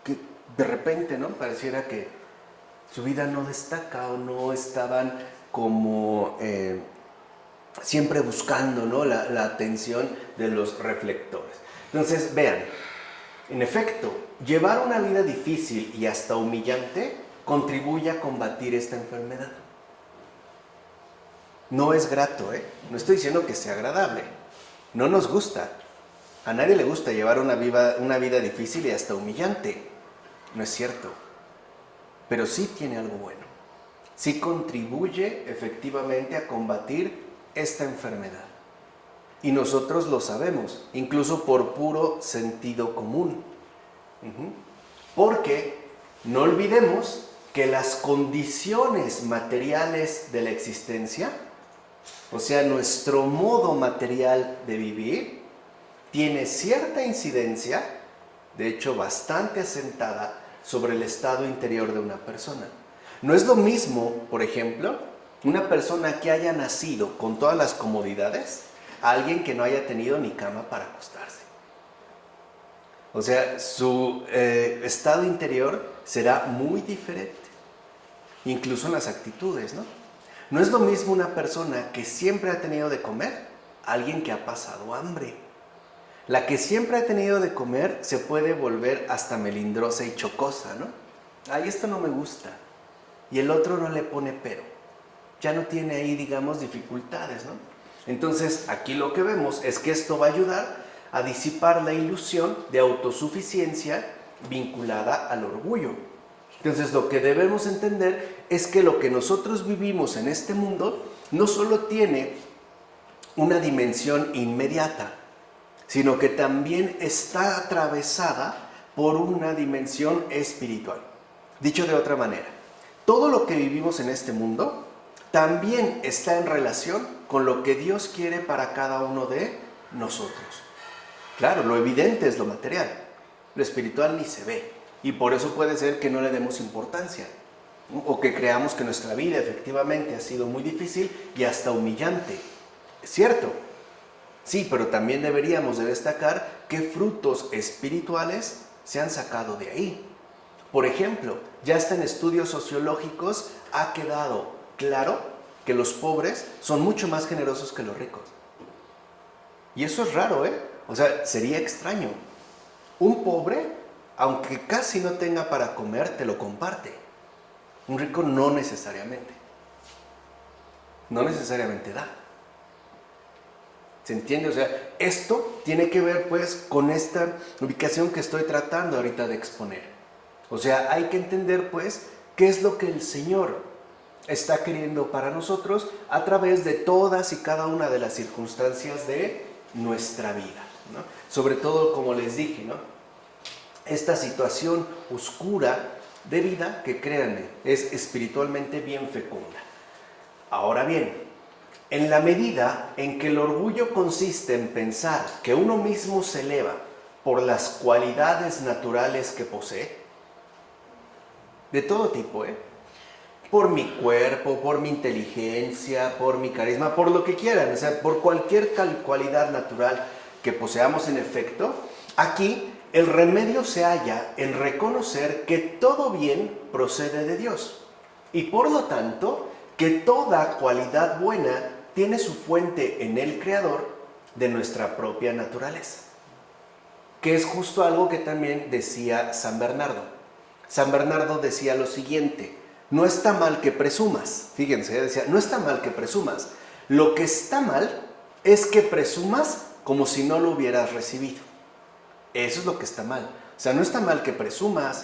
que de repente, ¿no?, pareciera que su vida no destaca o no estaban como siempre buscando, ¿no?, la atención de los reflectores. Entonces, vean, en efecto, llevar una vida difícil y hasta humillante contribuye a combatir esta enfermedad. No es grato, no estoy diciendo que sea agradable, no nos gusta. A nadie le gusta llevar una vida difícil y hasta humillante, no es cierto, pero sí tiene algo bueno. Sí contribuye efectivamente a combatir esta enfermedad. Y nosotros lo sabemos, incluso por puro sentido común. Porque no olvidemos que las condiciones materiales de la existencia, o sea, nuestro modo material de vivir, tiene cierta incidencia, de hecho bastante asentada, sobre el estado interior de una persona. No es lo mismo, por ejemplo, una persona que haya nacido con todas las comodidades a alguien que no haya tenido ni cama para acostarse. O sea, su estado interior será muy diferente, incluso en las actitudes, ¿no? No es lo mismo una persona que siempre ha tenido de comer a alguien que ha pasado hambre. La que siempre ha tenido de comer se puede volver hasta melindrosa y chocosa, ¿no? Ay, esto no me gusta. Y el otro no le pone pero. Ya no tiene ahí, digamos, dificultades, ¿no? Entonces, aquí lo que vemos es que esto va a ayudar a disipar la ilusión de autosuficiencia vinculada al orgullo. Entonces, lo que debemos entender es que lo que nosotros vivimos en este mundo no solo tiene una dimensión inmediata, sino que también está atravesada por una dimensión espiritual. Dicho de otra manera, todo lo que vivimos en este mundo también está en relación con lo que Dios quiere para cada uno de nosotros. Claro, lo evidente es lo material, lo espiritual ni se ve, y por eso puede ser que no le demos importancia, ¿no?, o que creamos que nuestra vida efectivamente ha sido muy difícil y hasta humillante. Es cierto, sí, pero también deberíamos de destacar qué frutos espirituales se han sacado de ahí. Por ejemplo, ya hasta en estudios sociológicos ha quedado claro que los pobres son mucho más generosos que los ricos. Y eso es raro, O sea, sería extraño. Un pobre, aunque casi no tenga para comer, te lo comparte. Un rico no necesariamente. No necesariamente da. ¿Se entiende? O sea, esto tiene que ver pues con esta ubicación que estoy tratando ahorita de exponer. O sea, hay que entender pues qué es lo que el Señor está queriendo para nosotros a través de todas y cada una de las circunstancias de nuestra vida, ¿no? Sobre todo, como les dije, ¿no?, esta situación oscura de vida que, créanme, es espiritualmente bien fecunda. Ahora bien, en la medida en que el orgullo consiste en pensar que uno mismo se eleva por las cualidades naturales que posee, de todo tipo, por mi cuerpo, por mi inteligencia, por mi carisma, por lo que quieran, o sea, por cualquier cualidad natural que poseamos en efecto, aquí el remedio se halla en reconocer que todo bien procede de Dios y por lo tanto que toda cualidad buena tiene su fuente en el Creador de nuestra propia naturaleza, que es justo algo que también decía San Bernardo. San Bernardo decía lo siguiente: no está mal que presumas. Fíjense, decía, no está mal que presumas. Lo que está mal es que presumas como si no lo hubieras recibido. Eso es lo que está mal. O sea, no está mal que presumas.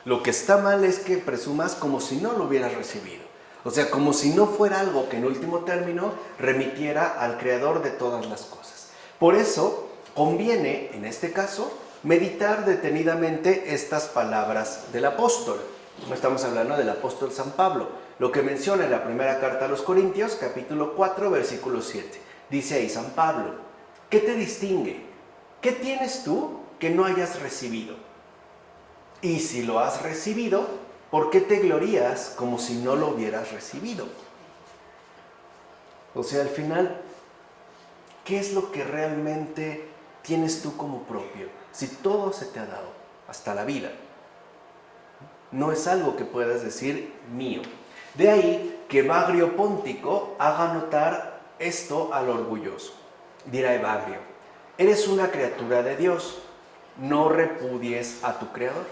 Lo que está mal es que presumas como si no lo hubieras recibido. O sea, como si no fuera algo que en último término remitiera al Creador de todas las cosas. Por eso conviene, en este caso, meditar detenidamente estas palabras del apóstol. Estamos hablando del apóstol San Pablo, lo que menciona en la primera carta a los Corintios, capítulo 4, versículo 7. Dice ahí San Pablo: ¿qué te distingue? ¿Qué tienes tú que no hayas recibido? Y si lo has recibido, ¿por qué te glorías como si no lo hubieras recibido? O sea, al final, ¿qué es lo que realmente tienes tú como propio? Si todo se te ha dado, hasta la vida, no es algo que puedas decir mío. De ahí que Evagrio Póntico haga notar esto al orgulloso. Dirá Evagrio: eres una criatura de Dios, no repudies a tu Creador.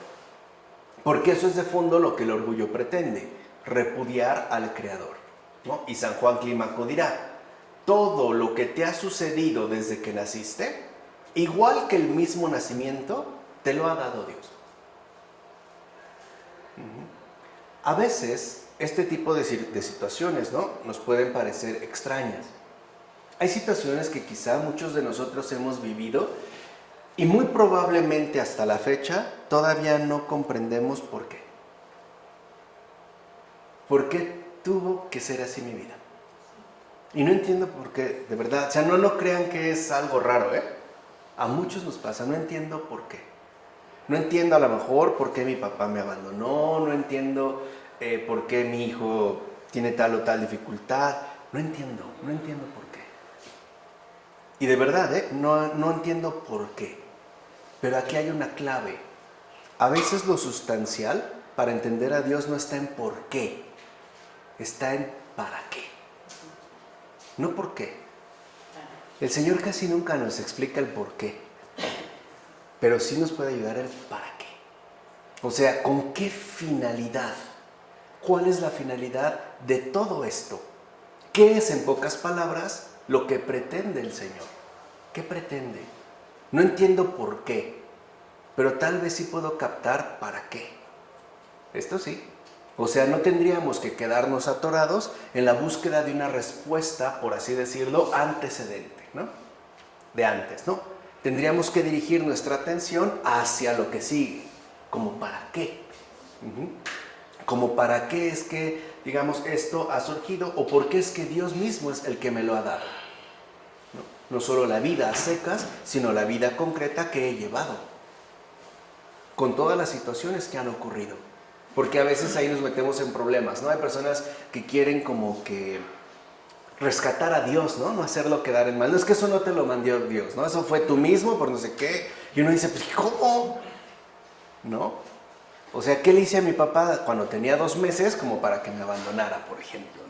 Porque eso es de fondo lo que el orgullo pretende, repudiar al Creador, ¿no? Y San Juan Clímaco dirá: todo lo que te ha sucedido desde que naciste, igual que el mismo nacimiento, te lo ha dado Dios. A veces este tipo de situaciones, ¿no?, nos pueden parecer extrañas. Hay situaciones que quizá muchos de nosotros hemos vivido y muy probablemente hasta la fecha todavía no comprendemos por qué. ¿Por qué tuvo que ser así mi vida? Y no entiendo por qué, de verdad. O sea, no crean que es algo raro, A muchos nos pasa, no entiendo por qué. No entiendo a lo mejor por qué mi papá me abandonó, no entiendo por qué mi hijo tiene tal o tal dificultad. No entiendo por qué. Y de verdad, no entiendo por qué. Pero aquí hay una clave. A veces lo sustancial para entender a Dios no está en por qué, está en para qué. No por qué. El Señor casi nunca nos explica el por qué, pero sí nos puede ayudar el para qué. O sea, ¿con qué finalidad? ¿Cuál es la finalidad de todo esto? ¿Qué es, en pocas palabras, lo que pretende el Señor? ¿Qué pretende? No entiendo por qué, pero tal vez sí puedo captar para qué. Esto sí. O sea, no tendríamos que quedarnos atorados en la búsqueda de una respuesta, por así decirlo, antecedente, ¿no? De antes, ¿no? Tendríamos que dirigir nuestra atención hacia lo que sigue, como para qué. Como para qué es que, digamos, esto ha surgido, o por qué es que Dios mismo es el que me lo ha dado. No solo la vida a secas, sino la vida concreta que he llevado, con todas las situaciones que han ocurrido. Porque a veces ahí nos metemos en problemas, ¿no? Hay personas que quieren como que rescatar a Dios, ¿no? No hacerlo quedar en mal. No, es que eso no te lo mandó Dios, ¿no? Eso fue tú mismo por no sé qué. Y uno dice, pues, ¿cómo? ¿No? O sea, ¿qué le hice a mi papá cuando tenía 2 meses como para que me abandonara, por ejemplo,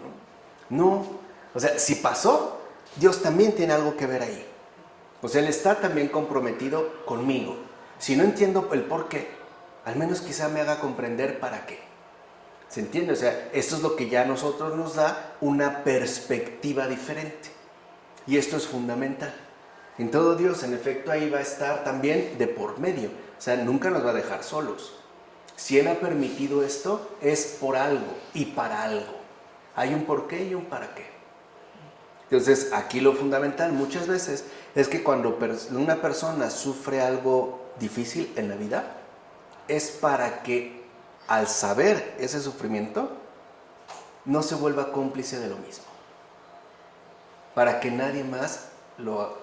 ¿no? No. O sea, si pasó, Dios también tiene algo que ver ahí. O sea, Él está también comprometido conmigo. Si no entiendo el por qué, al menos quizá me haga comprender para qué. ¿Se entiende? O sea, esto es lo que ya a nosotros nos da una perspectiva diferente. Y esto es fundamental. En todo Dios, en efecto, ahí va a estar también de por medio. O sea, nunca nos va a dejar solos. Si Él ha permitido esto, es por algo y para algo. Hay un por qué y un para qué. Entonces, aquí lo fundamental muchas veces es que cuando una persona sufre algo difícil en la vida, es para que al saber ese sufrimiento no se vuelva cómplice de lo mismo. Para que nadie más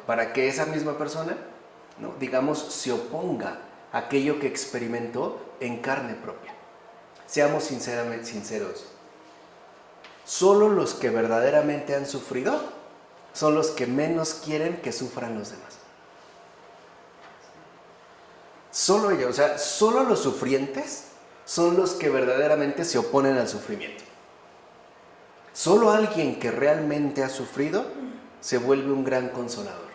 para que esa misma persona, ¿no?, digamos, se oponga a aquello que experimentó en carne propia. Seamos sinceros. Solo los que verdaderamente han sufrido son los que menos quieren que sufran los demás. Solo ellos, o sea, solo los sufrientes son los que verdaderamente se oponen al sufrimiento. Solo alguien que realmente ha sufrido se vuelve un gran consolador.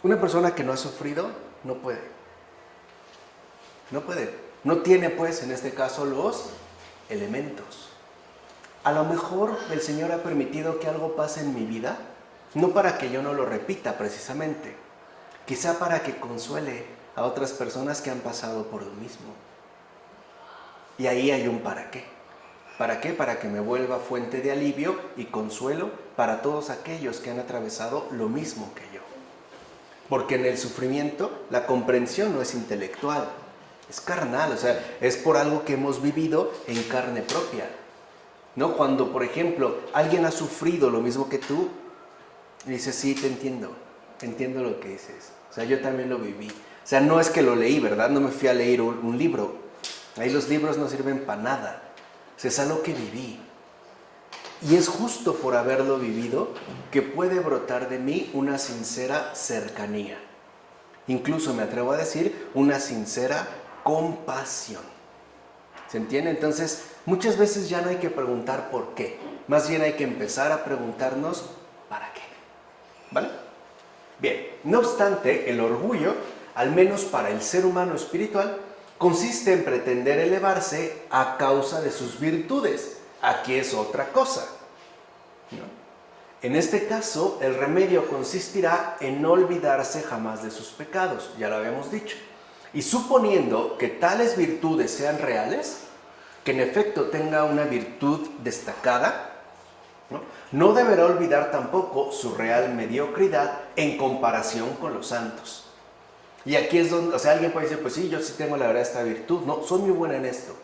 Una persona que no ha sufrido no puede. No tiene, pues, en este caso, los elementos. A lo mejor el Señor ha permitido que algo pase en mi vida, no para que yo no lo repita precisamente, quizá para que consuele a otras personas que han pasado por lo mismo. Y ahí hay un para qué. ¿Para qué? Para que me vuelva fuente de alivio y consuelo para todos aquellos que han atravesado lo mismo que yo. Porque en el sufrimiento la comprensión no es intelectual, es carnal, o sea, es por algo que hemos vivido en carne propia. ¿No? Cuando, por ejemplo, alguien ha sufrido lo mismo que tú, y dices, sí, te entiendo lo que dices. O sea, yo también lo viví. O sea, no es que lo leí, ¿verdad? No me fui a leer un libro. Ahí los libros no sirven para nada. O sea, es algo que viví. Y es justo por haberlo vivido que puede brotar de mí una sincera cercanía. Incluso me atrevo a decir, una sincera compasión. ¿Se entiende? Entonces, muchas veces ya no hay que preguntar por qué. Más bien hay que empezar a preguntarnos ¿para qué? ¿Vale? Bien, no obstante, el orgullo, al menos para el ser humano espiritual, consiste en pretender elevarse a causa de sus virtudes. Aquí es otra cosa, ¿no? En este caso, el remedio consistirá en no olvidarse jamás de sus pecados, ya lo habíamos dicho. Y suponiendo que tales virtudes sean reales, que en efecto tenga una virtud destacada, no deberá olvidar tampoco su real mediocridad en comparación con los santos. Y aquí es donde, o sea, alguien puede decir, pues sí, yo sí tengo la verdad esta virtud, no, soy muy buena en esto.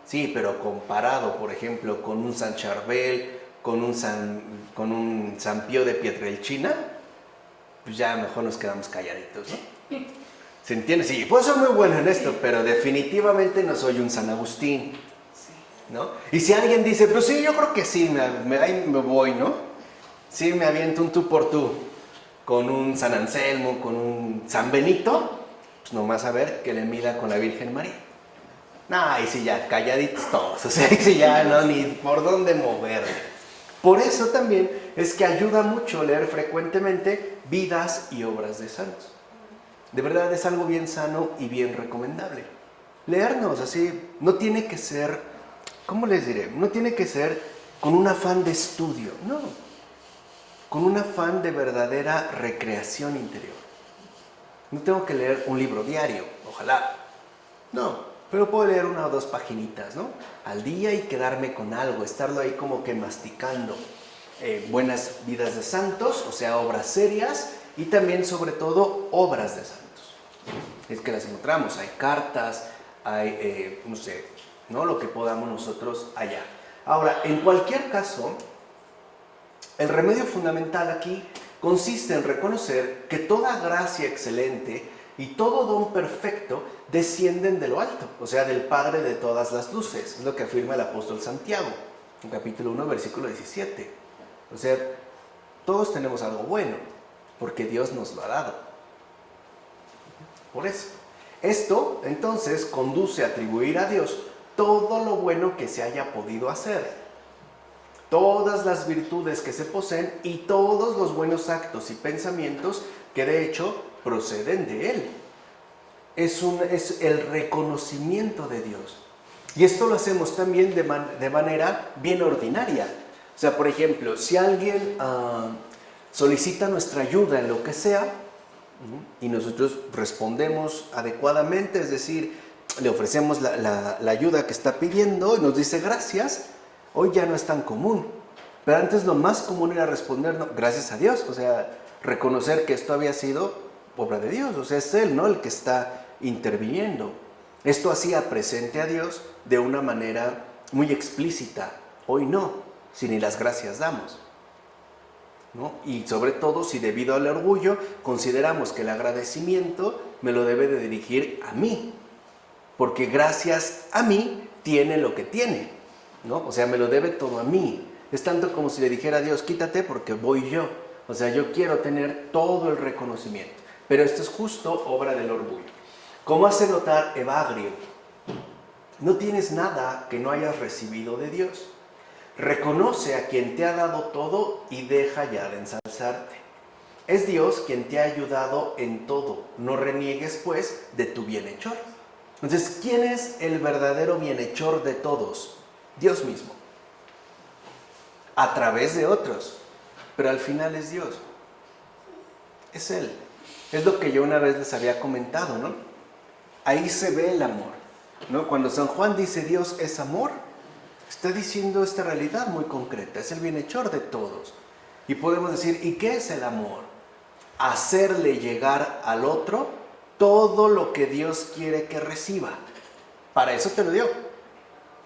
Sí, pero comparado, por ejemplo, con un San Charbel, con un San Pío de Pietrelcina, pues ya mejor nos quedamos calladitos, ¿no? ¿Se entiende? Sí, puedo ser muy bueno en esto, pero definitivamente no soy un San Agustín, ¿no? Y si alguien dice, pues sí, yo creo que sí, ahí me voy, ¿no? Sí, me aviento un tú por tú con un San Anselmo, con un San Benito, pues nomás a ver que le mida con la Virgen María. No, y si ya, calladitos todos, o sea, si ya no, ni por dónde moverle. Por eso también es que ayuda mucho leer frecuentemente vidas y obras de santos. De verdad es algo bien sano y bien recomendable. Leernos así, no tiene que ser, ¿cómo les diré? No tiene que ser con un afán de estudio, no. Con un afán de verdadera recreación interior. No tengo que leer un libro diario, ojalá. No, pero puedo leer 1 o 2 paginitas, ¿no? Al día y quedarme con algo, estarlo ahí como que masticando. Buenas vidas de santos, o sea, obras serias y también, sobre todo, obras de santos. Es que las encontramos, hay cartas, hay, no sé, ¿no? Lo que podamos nosotros hallar. Ahora, en cualquier caso, el remedio fundamental aquí consiste en reconocer que toda gracia excelente y todo don perfecto descienden de lo alto, o sea, del Padre de todas las luces. Es lo que afirma el apóstol Santiago, en capítulo 1, versículo 17. O sea, todos tenemos algo bueno, porque Dios nos lo ha dado. Por eso. Esto, entonces, conduce a atribuir a Dios todo lo bueno que se haya podido hacer, todas las virtudes que se poseen y todos los buenos actos y pensamientos que de hecho proceden de Él. Es el reconocimiento de Dios. Y esto lo hacemos también de manera bien ordinaria. O sea, por ejemplo, si alguien solicita nuestra ayuda en lo que sea, y nosotros respondemos adecuadamente, es decir, le ofrecemos la ayuda que está pidiendo y nos dice gracias, hoy ya no es tan común. Pero antes lo más común era responder, no, gracias a Dios, o sea, reconocer que esto había sido obra de Dios, o sea, es Él, ¿no?, el que está interviniendo. Esto hacía presente a Dios de una manera muy explícita. Hoy no, si ni las gracias damos, ¿no? Y sobre todo si debido al orgullo consideramos que el agradecimiento me lo debe de dirigir a mí, porque gracias a mí tiene lo que tiene, ¿no? O sea, me lo debe todo a mí. Es tanto como si le dijera a Dios, quítate porque voy yo. O sea, yo quiero tener todo el reconocimiento. Pero esto es justo obra del orgullo. Como hace notar Evagrio, no tienes nada que no hayas recibido de Dios. Reconoce a quien te ha dado todo y deja ya de ensalzarte. Es Dios quien te ha ayudado en todo. No reniegues, pues, de tu bienhechor. Entonces, ¿quién es el verdadero bienhechor de todos? Dios mismo. A través de otros. Pero al final es Dios. Es Él. Es lo que yo una vez les había comentado, ¿no? Ahí se ve el amor, ¿no? Cuando San Juan dice Dios es amor, está diciendo esta realidad muy concreta. Es el bienhechor de todos. Y podemos decir, ¿y qué es el amor? Hacerle llegar al otro todo lo que Dios quiere que reciba. Para eso te lo dio.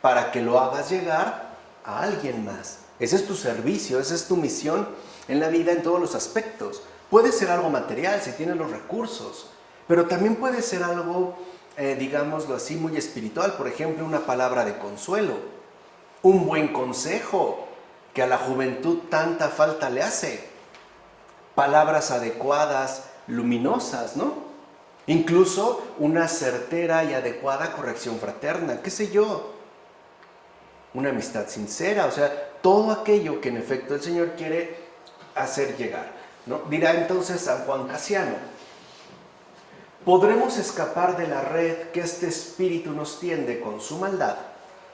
Para que lo hagas llegar a alguien más. Ese es tu servicio, esa es tu misión en la vida en todos los aspectos. Puede ser algo material si tienes los recursos, pero también puede ser algo, digámoslo así, muy espiritual. Por ejemplo, una palabra de consuelo, un buen consejo que a la juventud tanta falta le hace. Palabras adecuadas, luminosas, ¿no? Incluso una certera y adecuada corrección fraterna, qué sé yo. Una amistad sincera, o sea, todo aquello que en efecto el Señor quiere hacer llegar, ¿no? Dirá entonces San Juan Casiano, ¿podremos escapar de la red que este espíritu nos tiende con su maldad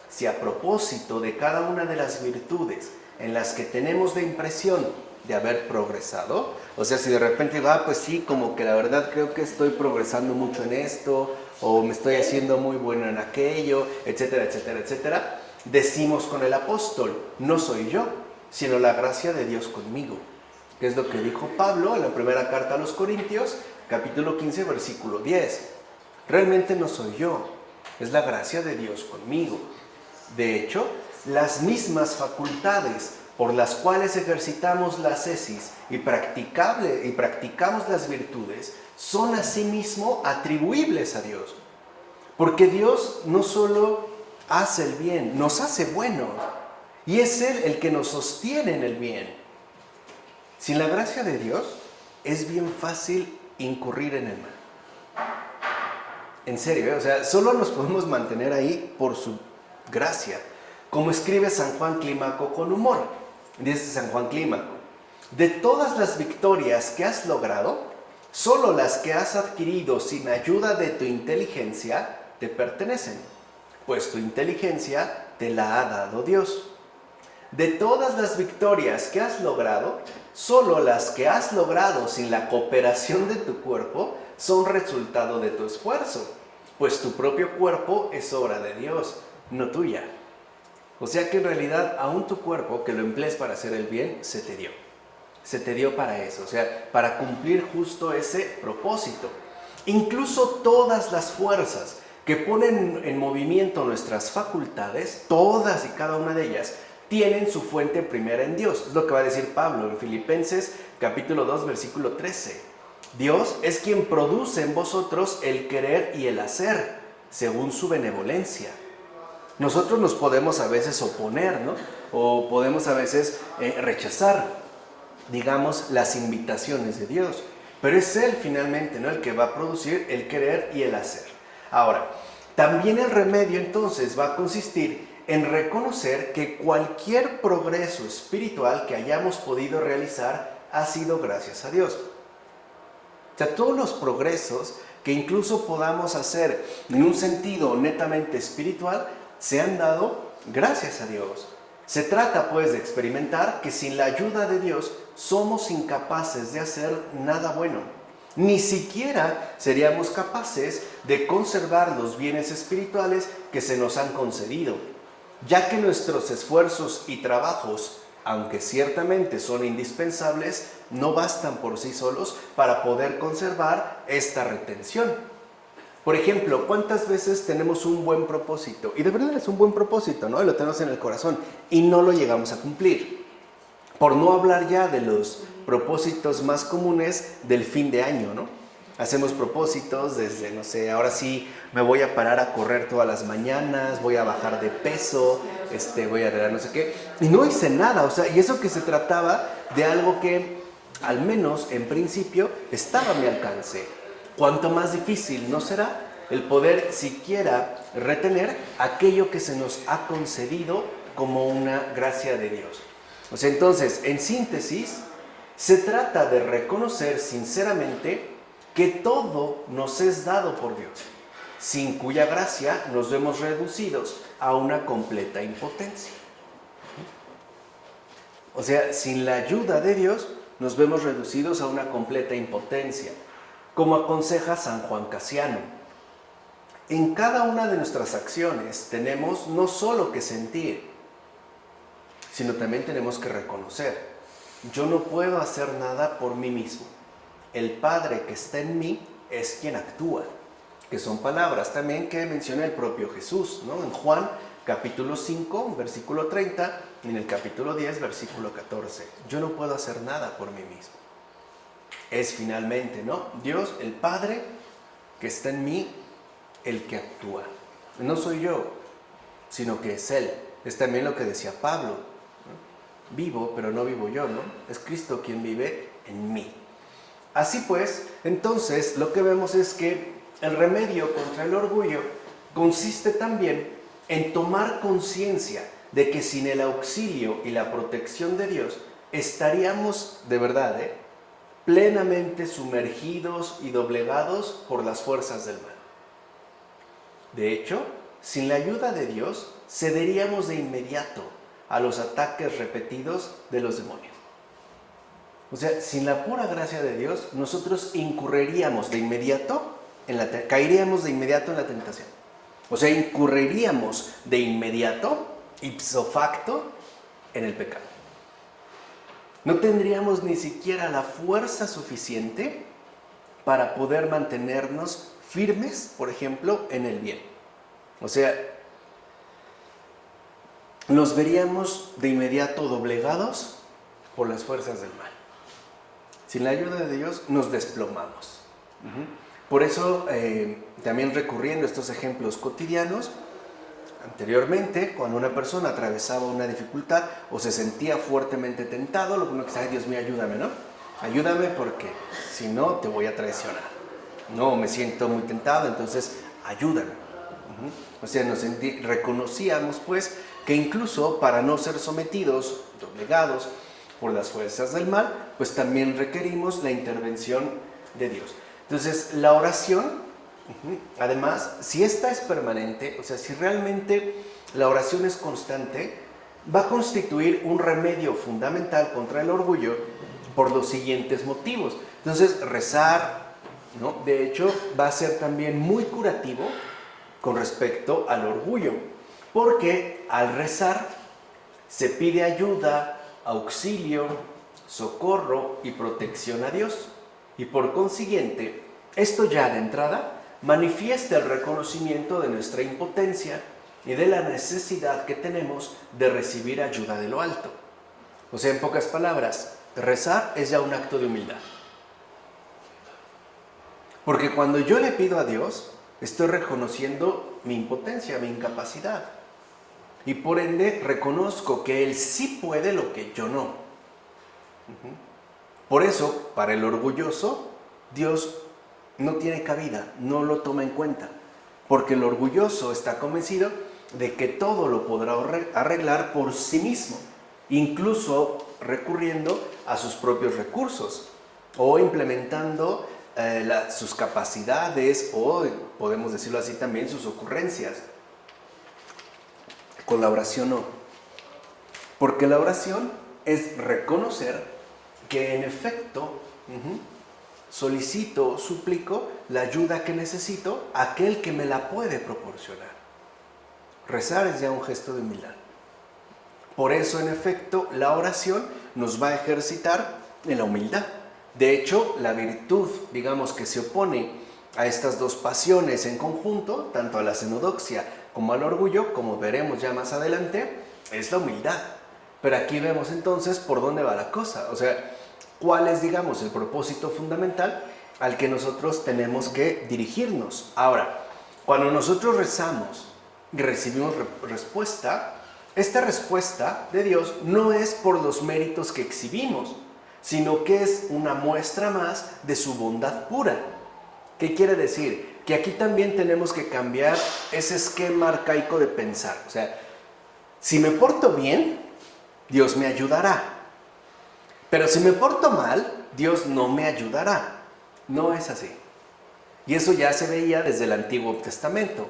si a propósito de cada una de las virtudes en las que tenemos la impresión de haber progresado? O sea, si de repente pues sí, como que la verdad creo que estoy progresando mucho en esto, o me estoy haciendo muy bueno en aquello, etcétera, etcétera, etcétera. Decimos con el apóstol, no soy yo, sino la gracia de Dios conmigo. Que es lo que dijo Pablo en la primera carta a los Corintios, capítulo 15, versículo 10. Realmente no soy yo, es la gracia de Dios conmigo. De hecho, las mismas facultades por las cuales ejercitamos la ascesis y practicamos las virtudes son asimismo atribuibles a Dios. Porque Dios no solo hace el bien, nos hace buenos. Y es Él el que nos sostiene en el bien. Sin la gracia de Dios, es bien fácil incurrir en el mal. En serio, o sea, solo nos podemos mantener ahí por su gracia. Como escribe San Juan Clímaco con humor. Dice San Juan Clímaco, de todas las victorias que has logrado, solo las que has adquirido sin ayuda de tu inteligencia te pertenecen, pues tu inteligencia te la ha dado Dios. De todas las victorias que has logrado, solo las que has logrado sin la cooperación de tu cuerpo son resultado de tu esfuerzo, pues tu propio cuerpo es obra de Dios, no tuya. O sea que en realidad aún tu cuerpo, que lo emplees para hacer el bien, se te dio. Se te dio para eso, o sea, para cumplir justo ese propósito. Incluso todas las fuerzas que ponen en movimiento nuestras facultades, todas y cada una de ellas, tienen su fuente primera en Dios. Es lo que va a decir Pablo en Filipenses capítulo 2, versículo 13. Dios es quien produce en vosotros el querer y el hacer, según su benevolencia. Nosotros nos podemos a veces oponer, ¿no? O podemos a veces rechazar, digamos, las invitaciones de Dios. Pero es Él finalmente, ¿no?, el que va a producir el querer y el hacer. Ahora, también el remedio entonces va a consistir en reconocer que cualquier progreso espiritual que hayamos podido realizar ha sido gracias a Dios. O sea, todos los progresos que incluso podamos hacer en un sentido netamente espiritual se han dado gracias a Dios. Se trata pues de experimentar que sin la ayuda de Dios somos incapaces de hacer nada bueno. Ni siquiera seríamos capaces de conservar los bienes espirituales que se nos han concedido, ya que nuestros esfuerzos y trabajos, aunque ciertamente son indispensables, no bastan por sí solos para poder conservar esta retención. Por ejemplo, ¿cuántas veces tenemos un buen propósito? Y de verdad es un buen propósito, ¿no? Y lo tenemos en el corazón y no lo llegamos a cumplir. Por no hablar ya de los propósitos más comunes del fin de año, ¿no? Hacemos propósitos desde, no sé, ahora sí me voy a parar a correr todas las mañanas, voy a bajar de peso, voy a arreglar no sé qué. Y no hice nada, o sea, y eso que se trataba de algo que, al menos en principio, estaba a mi alcance. Cuanto más difícil no será el poder siquiera retener aquello que se nos ha concedido como una gracia de Dios. O sea, entonces, en síntesis, se trata de reconocer sinceramente que todo nos es dado por Dios, sin cuya gracia nos vemos reducidos a una completa impotencia. O sea, sin la ayuda de Dios nos vemos reducidos a una completa impotencia, como aconseja San Juan Casiano. En cada una de nuestras acciones tenemos no solo que sentir, sino también tenemos que reconocer: yo no puedo hacer nada por mí mismo. El Padre que está en mí es quien actúa. Que son palabras también que menciona el propio Jesús, ¿no? En Juan capítulo 5, versículo 30, y en el capítulo 10, versículo 14. Yo no puedo hacer nada por mí mismo. Es finalmente, ¿no?, Dios, el Padre, que está en mí, el que actúa. No soy yo, sino que es Él. Es también lo que decía Pablo, ¿no? Vivo, pero no vivo yo, ¿no? Es Cristo quien vive en mí. Así pues, entonces, lo que vemos es que el remedio contra el orgullo consiste también en tomar conciencia de que sin el auxilio y la protección de Dios estaríamos, de verdad, plenamente sumergidos y doblegados por las fuerzas del mal. De hecho, sin la ayuda de Dios, cederíamos de inmediato a los ataques repetidos de los demonios. O sea, sin la pura gracia de Dios, nosotros incurriríamos de inmediato, caeríamos de inmediato en la tentación. O sea, incurriríamos de inmediato, ipso facto, en el pecado. No tendríamos ni siquiera la fuerza suficiente para poder mantenernos firmes, por ejemplo, en el bien. O sea, nos veríamos de inmediato doblegados por las fuerzas del mal. Sin la ayuda de Dios nos desplomamos. Por eso, también recurriendo a estos ejemplos cotidianos, anteriormente, cuando una persona atravesaba una dificultad o se sentía fuertemente tentado, lo primero que dice: ay, Dios mío, ayúdame, ¿no? Ayúdame porque si no te voy a traicionar. No, me siento muy tentado, entonces ayúdame. O sea, reconocíamos pues que incluso para no ser sometidos, doblegados por las fuerzas del mal, pues también requerimos la intervención de Dios. Entonces, la oración, además, si esta es permanente, o sea, si realmente la oración es constante, va a constituir un remedio fundamental contra el orgullo por los siguientes motivos. Entonces, rezar, ¿no?, de hecho, va a ser también muy curativo con respecto al orgullo, porque al rezar se pide ayuda, auxilio, socorro y protección a Dios, y por consiguiente, esto ya de entrada manifiesta el reconocimiento de nuestra impotencia y de la necesidad que tenemos de recibir ayuda de lo alto. O sea, en pocas palabras, rezar es ya un acto de humildad. Porque cuando yo le pido a Dios, estoy reconociendo mi impotencia, mi incapacidad. Y por ende reconozco que Él sí puede lo que yo no. Por eso, para el orgulloso, Dios no tiene cabida, no lo toma en cuenta. Porque el orgulloso está convencido de que todo lo podrá arreglar por sí mismo, incluso recurriendo a sus propios recursos o implementando sus capacidades, o podemos decirlo así también, sus ocurrencias. Con la oración no. Porque la oración es reconocer que en efecto solicito, suplico la ayuda que necesito a aquel que me la puede proporcionar. Rezar es ya un gesto de humildad. Por eso, en efecto, la oración nos va a ejercitar en la humildad. De hecho, la virtud, digamos, que se opone a estas dos pasiones en conjunto, tanto a la xenodoxia como al orgullo, como veremos ya más adelante, es la humildad. Pero aquí vemos entonces por dónde va la cosa, o sea, cuál es, digamos, el propósito fundamental al que nosotros tenemos que dirigirnos. Ahora, cuando nosotros rezamos y recibimos respuesta, esta respuesta de Dios no es por los méritos que exhibimos, sino que es una muestra más de su bondad pura. ¿Qué quiere decir? Que aquí también tenemos que cambiar ese esquema arcaico de pensar. O sea, si me porto bien, Dios me ayudará. Pero si me porto mal, Dios no me ayudará. No es así. Y eso ya se veía desde el Antiguo Testamento.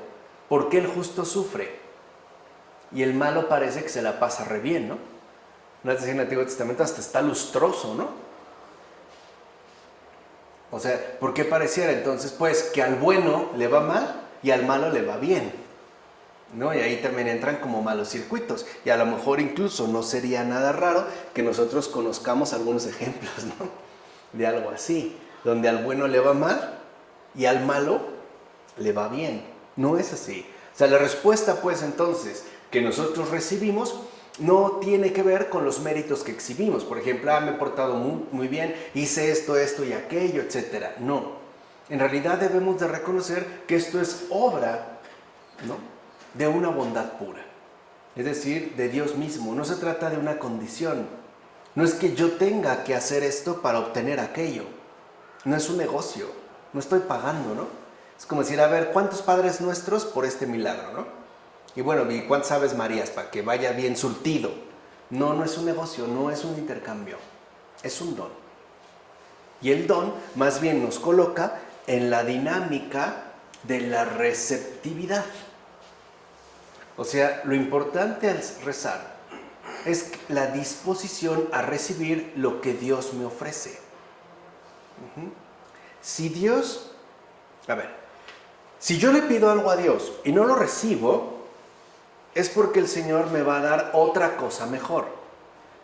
¿Por qué el justo sufre? Y el malo parece que se la pasa re bien, ¿no? No es decir, en el Antiguo Testamento hasta está lustroso, ¿no? O sea, ¿por qué pareciera entonces, pues, que al bueno le va mal y al malo le va bien? ¿No? Y ahí también entran como malos circuitos. Y a lo mejor incluso no sería nada raro que nosotros conozcamos algunos ejemplos, ¿no? De algo así, donde al bueno le va mal y al malo le va bien. No es así. O sea, la respuesta, pues, entonces, que nosotros recibimos no tiene que ver con los méritos que exhibimos. Por ejemplo, me he portado muy bien, hice esto y aquello, etc. No. En realidad debemos de reconocer que esto es obra, ¿no?, de una bondad pura. Es decir, de Dios mismo. No se trata de una condición. No es que yo tenga que hacer esto para obtener aquello. No es un negocio. No estoy pagando, ¿no? Es como decir, a ver, ¿cuántos Padres Nuestros por este milagro, no? Y bueno, ¿y cuántas Aves Marías para que vaya bien surtido? No, no es un negocio, no es un intercambio. Es un don. Y el don más bien nos coloca en la dinámica de la receptividad. O sea, lo importante al rezar es la disposición a recibir lo que Dios me ofrece. Si Dios, si yo le pido algo a Dios y no lo recibo, es porque el Señor me va a dar otra cosa mejor,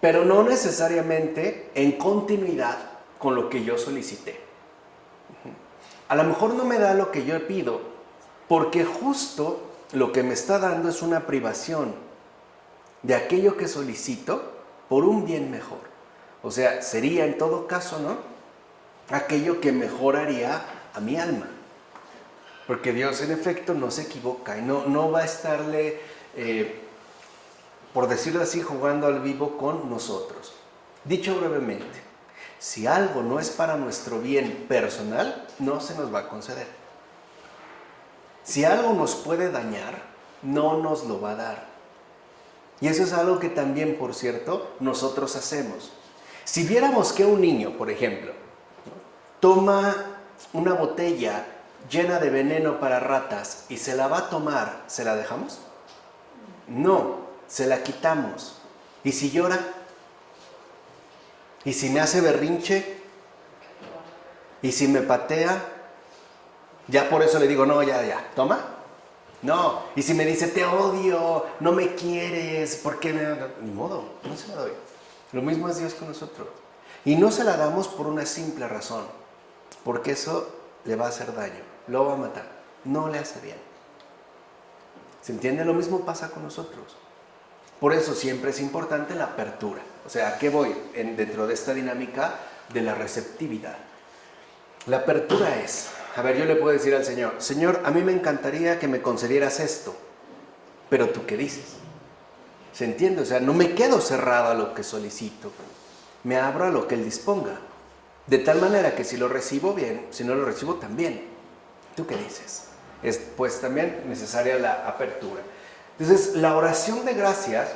pero no necesariamente en continuidad con lo que yo solicité. A lo mejor no me da lo que yo pido, porque justo lo que me está dando es una privación de aquello que solicito por un bien mejor. O sea, sería en todo caso, ¿no?, aquello que mejoraría a mi alma. Porque Dios en efecto no se equivoca y no va a estarle, por decirlo así, jugando al vivo con nosotros. Dicho brevemente, si algo no es para nuestro bien personal, no se nos va a conceder. Si algo nos puede dañar, no nos lo va a dar. Y eso es algo que también, por cierto, nosotros hacemos. Si viéramos que un niño, por ejemplo, toma una botella llena de veneno para ratas y se la va a tomar, ¿se la dejamos? No, se la quitamos. ¿Y si llora? ¿Y si me hace berrinche? ¿Y si me patea? Ya por eso le digo, no, ya, toma. No, y si me dice, te odio, no me quieres, ¿por qué? Ni modo, no se la doy. Lo mismo es Dios con nosotros. Y no se la damos por una simple razón, porque eso le va a hacer daño, lo va a matar, no le hace bien. ¿Se entiende? Lo mismo pasa con nosotros. Por eso siempre es importante la apertura. O sea, ¿a qué voy? Dentro de esta dinámica de la receptividad. La apertura es, yo le puedo decir al Señor, Señor, a mí me encantaría que me concedieras esto, pero ¿tú qué dices? ¿Se entiende? O sea, no me quedo cerrado a lo que solicito, me abro a lo que Él disponga. De tal manera que si lo recibo, bien, si no lo recibo, también. ¿Tú qué dices? Es pues también necesaria la apertura. Entonces, la oración de gracias,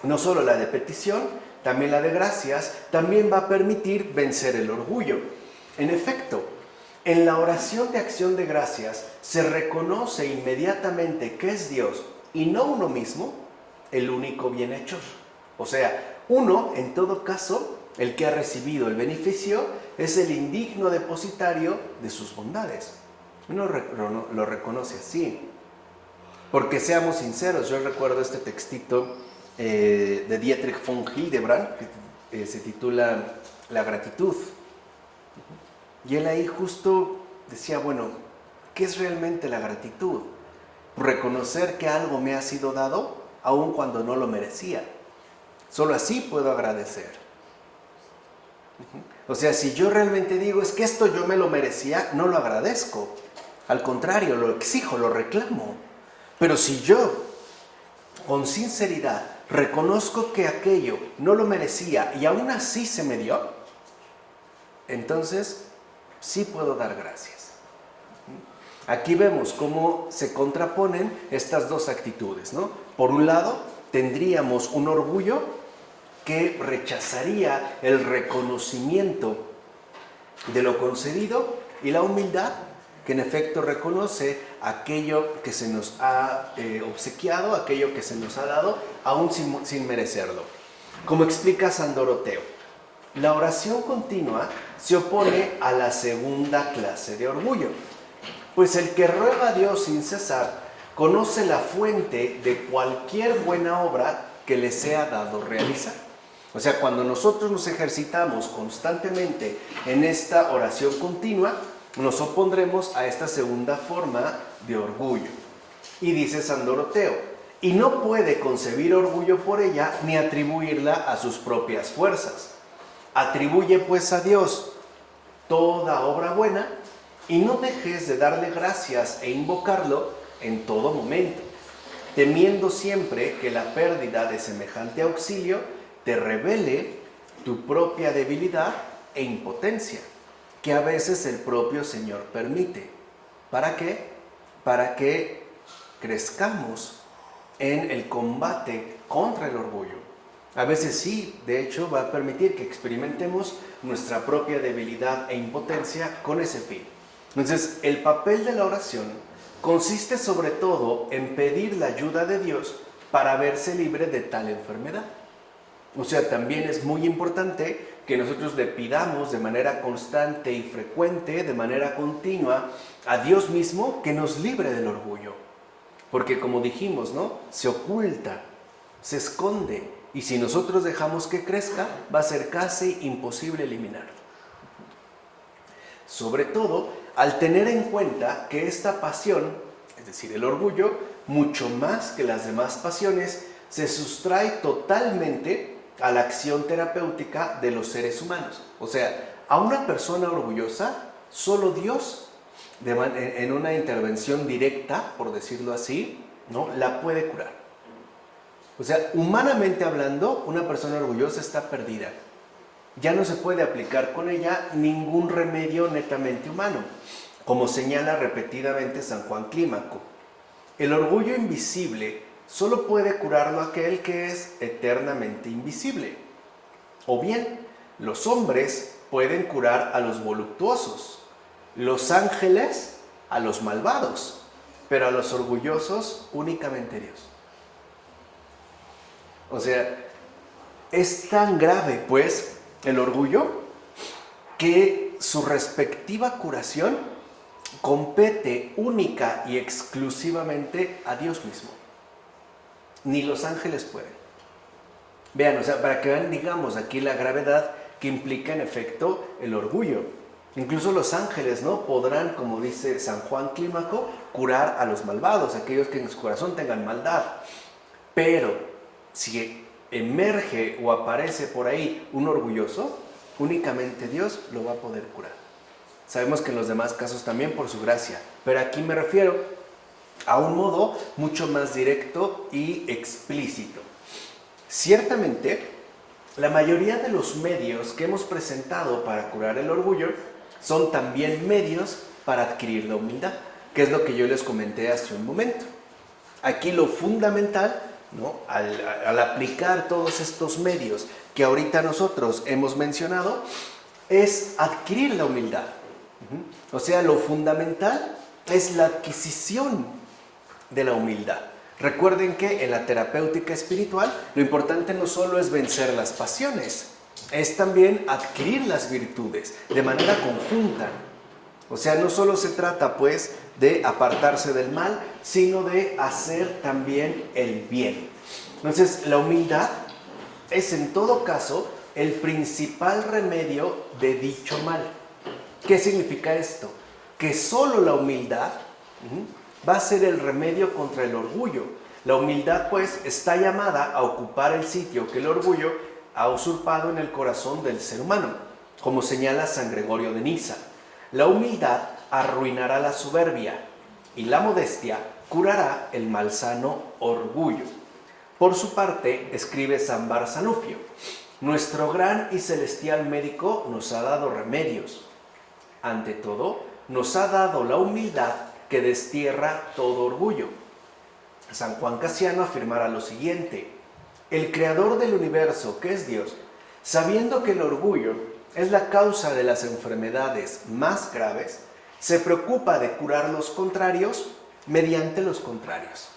no solo la de petición, también la de gracias, también va a permitir vencer el orgullo. En efecto, en la oración de acción de gracias se reconoce inmediatamente que es Dios y no uno mismo el único bienhechor. O sea, uno, en todo caso, el que ha recibido el beneficio, es el indigno depositario de sus bondades. Uno lo reconoce así. Porque seamos sinceros, yo recuerdo este textito de Dietrich von Hildebrand, que se titula La gratitud. Y él ahí justo decía, bueno, ¿qué es realmente la gratitud? Reconocer que algo me ha sido dado, aun cuando no lo merecía. Solo así puedo agradecer. O sea, si yo realmente digo, es que esto yo me lo merecía, no lo agradezco. Al contrario, lo exijo, lo reclamo. Pero si yo, con sinceridad, reconozco que aquello no lo merecía y aún así se me dio, entonces sí puedo dar gracias. Aquí vemos cómo se contraponen estas dos actitudes, ¿no? Por un lado, tendríamos un orgullo que rechazaría el reconocimiento de lo concedido, y la humildad que en efecto reconoce aquello que se nos ha obsequiado, aquello que se nos ha dado, aún sin merecerlo. Como explica San Doroteo, la oración continua se opone a la segunda clase de orgullo, pues el que ruega a Dios sin cesar conoce la fuente de cualquier buena obra que le sea dado realizar. O sea, cuando nosotros nos ejercitamos constantemente en esta oración continua, nos opondremos a esta segunda forma de orgullo. Y dice San Doroteo, y no puede concebir orgullo por ella ni atribuirla a sus propias fuerzas. Atribuye pues a Dios toda obra buena y no dejes de darle gracias e invocarlo en todo momento, temiendo siempre que la pérdida de semejante auxilio te revele tu propia debilidad e impotencia, que a veces el propio Señor permite. ¿Para qué? Para que crezcamos en el combate contra el orgullo. A veces sí, de hecho, va a permitir que experimentemos nuestra propia debilidad e impotencia con ese fin. Entonces, el papel de la oración consiste sobre todo en pedir la ayuda de Dios para verse libre de tal enfermedad. O sea, también es muy importante que nosotros le pidamos de manera constante y frecuente, de manera continua, a Dios mismo que nos libre del orgullo. Porque como dijimos, ¿no? Se oculta, se esconde, y si nosotros dejamos que crezca, va a ser casi imposible eliminarlo. Sobre todo, al tener en cuenta que esta pasión, es decir, el orgullo, mucho más que las demás pasiones, se sustrae totalmente a la acción terapéutica de los seres humanos. O sea, a una persona orgullosa, solo Dios, en una intervención directa, por decirlo así, ¿no?, la puede curar. O sea, humanamente hablando, una persona orgullosa está perdida. Ya no se puede aplicar con ella ningún remedio netamente humano, como señala repetidamente San Juan Clímaco. El orgullo invisible solo puede curarlo aquel que es eternamente invisible. O bien, los hombres pueden curar a los voluptuosos, los ángeles a los malvados, pero a los orgullosos únicamente Dios. O sea, es tan grave, pues, el orgullo, que su respectiva curación compete única y exclusivamente a Dios mismo. Ni los ángeles pueden. Vean, o sea, para que vean, digamos, aquí la gravedad que implica en efecto el orgullo. Incluso los ángeles, ¿no?, podrán, como dice San Juan Clímaco, curar a los malvados, aquellos que en su corazón tengan maldad. Pero si emerge o aparece por ahí un orgulloso, únicamente Dios lo va a poder curar. Sabemos que en los demás casos también por su gracia, pero aquí me refiero a un modo mucho más directo y explícito. Ciertamente, la mayoría de los medios que hemos presentado para curar el orgullo son también medios para adquirir la humildad, que es lo que yo les comenté hace un momento. Aquí lo fundamental, ¿no?, al aplicar todos estos medios que ahorita nosotros hemos mencionado, es adquirir la humildad. O sea, lo fundamental es la adquisición de la humildad. Recuerden que en la terapéutica espiritual lo importante no solo es vencer las pasiones, es también adquirir las virtudes de manera conjunta. O sea, no solo se trata pues de apartarse del mal, sino de hacer también el bien. Entonces, la humildad es en todo caso el principal remedio de dicho mal. ¿Qué significa esto? que solo la humildad va a ser el remedio contra el orgullo. La humildad, pues, está llamada a ocupar el sitio que el orgullo ha usurpado en el corazón del ser humano, como señala San Gregorio de Niza. La humildad arruinará la soberbia y la modestia curará el malsano orgullo. Por su parte, escribe San Barzanufio: nuestro gran y celestial médico nos ha dado remedios. Ante todo, nos ha dado la humildad que destierra todo orgullo. San Juan Casiano afirmará lo siguiente: el creador del universo, que es Dios, sabiendo que el orgullo es la causa de las enfermedades más graves, se preocupa de curar los contrarios mediante los contrarios.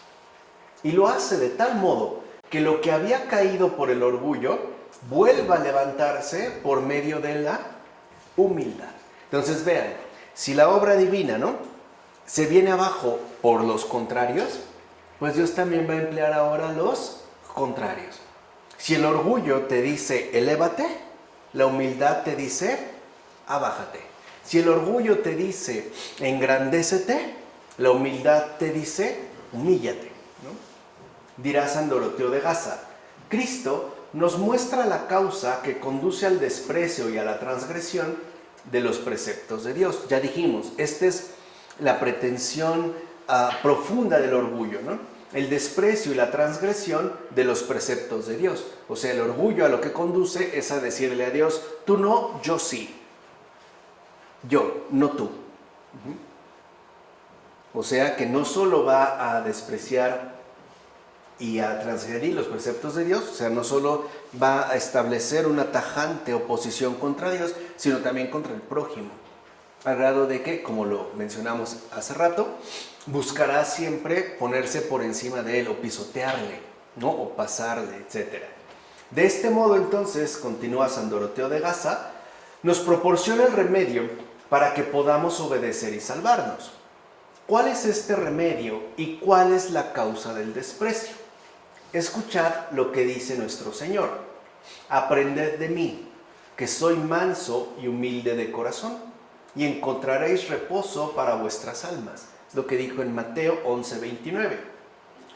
Y lo hace de tal modo que lo que había caído por el orgullo vuelva a levantarse por medio de la humildad. Entonces vean, si la obra divina, ¿no?, se viene abajo por los contrarios, pues Dios también va a emplear ahora los contrarios. Si el orgullo te dice elévate, la humildad te dice abájate. Si el orgullo te dice engrandécete, la humildad te dice humíllate, ¿no? Dirá San Doroteo de Gaza: Cristo nos muestra la causa que conduce al desprecio y a la transgresión de los preceptos de Dios. Ya dijimos, esta es la pretensión profunda del orgullo, ¿no? El desprecio y la transgresión de los preceptos de Dios. O sea, el orgullo a lo que conduce es a decirle a Dios: tú no, yo sí. Yo, no tú. O sea, que no solo va a despreciar y a transgredir los preceptos de Dios, o sea, no solo va a establecer una tajante oposición contra Dios, sino también contra el prójimo. Al grado de que, como lo mencionamos hace rato, buscará siempre ponerse por encima de él o pisotearle, ¿no?, o pasarle, etc. De este modo, entonces, continúa San Doroteo de Gaza, nos proporciona el remedio para que podamos obedecer y salvarnos. ¿Cuál es este remedio y cuál es la causa del desprecio? Escuchad lo que dice nuestro Señor: aprended de mí, que soy manso y humilde de corazón, y encontraréis reposo para vuestras almas. Es lo que dijo en Mateo 11:29.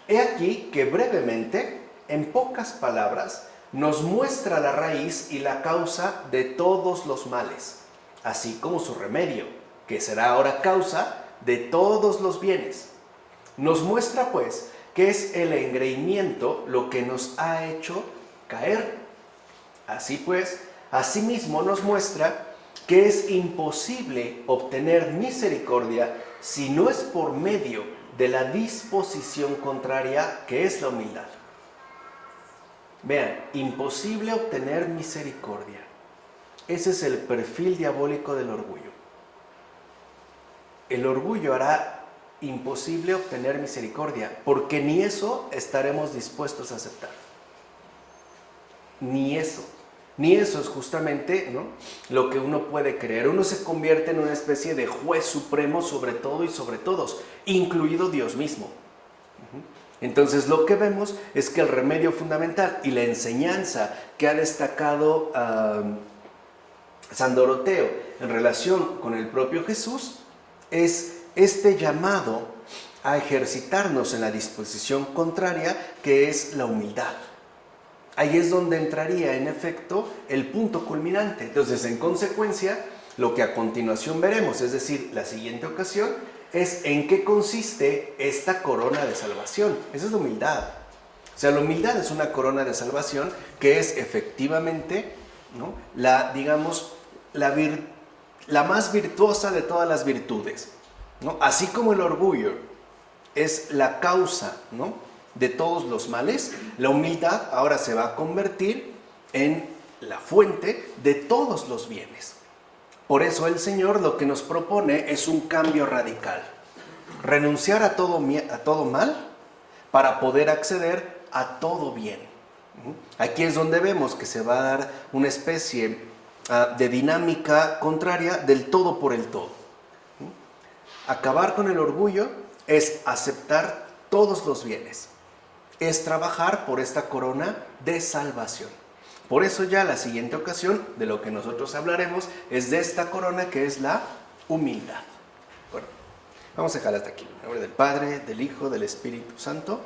He aquí que brevemente, en pocas palabras, nos muestra la raíz y la causa de todos los males, así como su remedio, que será ahora causa de todos los bienes. Nos muestra, pues, que es el engreimiento lo que nos ha hecho caer. Así pues, asimismo nos muestra que es imposible obtener misericordia si no es por medio de la disposición contraria, que es la humildad. Vean, imposible obtener misericordia. Ese es el perfil diabólico del orgullo. El orgullo hará imposible obtener misericordia, porque ni eso estaremos dispuestos a aceptar. Ni eso es justamente, ¿no?, lo que uno puede creer. Uno se convierte en una especie de juez supremo sobre todo y sobre todos, incluido Dios mismo. Entonces lo que vemos es que el remedio fundamental y la enseñanza que ha destacado San Doroteo en relación con el propio Jesús es este llamado a ejercitarnos en la disposición contraria, que es la humildad. Ahí es donde entraría, en efecto, el punto culminante. Entonces, en consecuencia, lo que a continuación veremos, es decir, la siguiente ocasión, es en qué consiste esta corona de salvación. Esa es la humildad. O sea, la humildad es una corona de salvación que es efectivamente, ¿no?, la más virtuosa de todas las virtudes, ¿no? Así como el orgullo es la causa, ¿no?, de todos los males, la humildad ahora se va a convertir en la fuente de todos los bienes. Por eso el Señor lo que nos propone es un cambio radical: renunciar a todo mal para poder acceder a todo bien. Aquí es donde vemos que se va a dar una especie de dinámica contraria del todo por el todo. Acabar con el orgullo es aceptar todos los bienes, es trabajar por esta corona de salvación. Por eso ya la siguiente ocasión de lo que nosotros hablaremos es de esta corona, que es la humildad. Vamos a dejarla hasta aquí. En nombre del Padre, del Hijo, del Espíritu Santo.